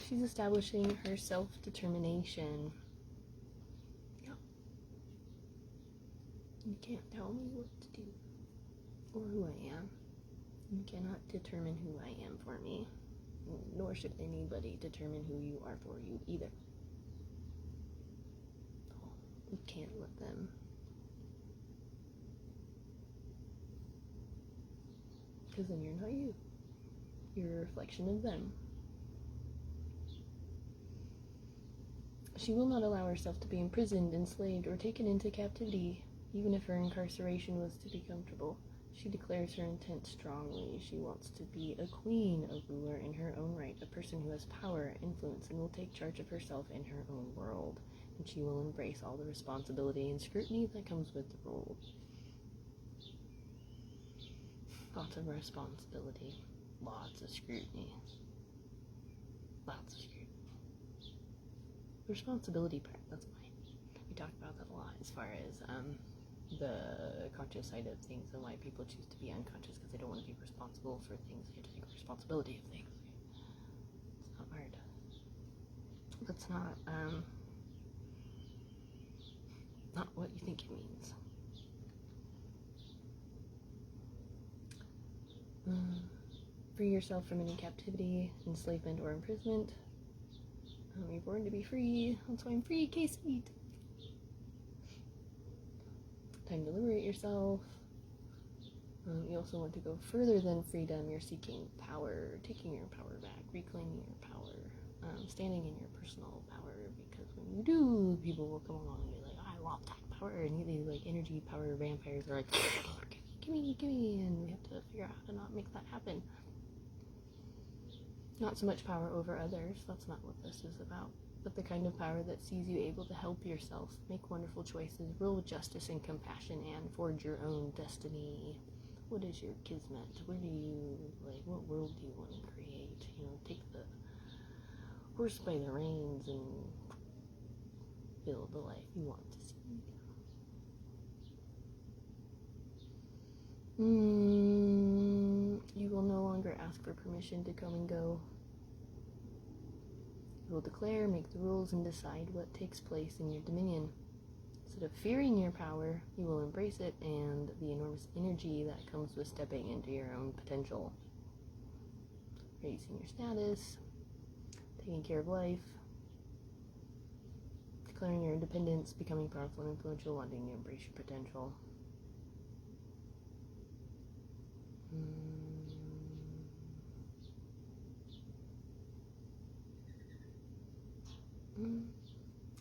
She's establishing her self-determination. You can't tell me what to do or who I am. You cannot determine who I am for me, nor should anybody determine who you are for you either. You can't let them. Because then you're not you. You're a reflection of them. She will not allow herself to be imprisoned, enslaved, or taken into captivity. Even if her incarceration was to be comfortable, she declares her intent strongly. She wants to be a queen, a ruler in her own right, a person who has power, influence, and will take charge of herself in her own world. And she will embrace all the responsibility and scrutiny that comes with the role. Lots of responsibility, lots of scrutiny. Lots of scrutiny. The responsibility part, that's mine. We talk about that a lot as far as the conscious side of things and why people choose to be unconscious because they don't want to be responsible for things. They have to take responsibility of things. It's not hard. That's not what you think it means. Free yourself from any captivity, enslavement, or imprisonment. You're born to be free. That's why I'm free, Kelsey. Time to liberate yourself. You also want to go further than freedom. You're seeking power, taking your power back, reclaiming your power, standing in your personal power. Because when you do, people will come along and be like, I want that power. And these like energy power vampires are like, give me, and we have to figure out how to not make that happen. Not so much power over others, that's not what this is about, but the kind of power that sees you able to help yourself, make wonderful choices, rule with justice and compassion, and forge your own destiny. What is your kismet? Where do you, what world do you want to create? Take the horse by the reins and build the life you want to see. for permission to come and go. You will declare, make the rules, and decide what takes place in your dominion. Instead of fearing your power, you will embrace it and the enormous energy that comes with stepping into your own potential. Raising your status, taking care of life, declaring your independence, becoming powerful and influential, wanting to embrace your potential.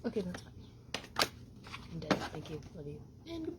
Okay, that's fine. I'm dead. Thank you. Love you. And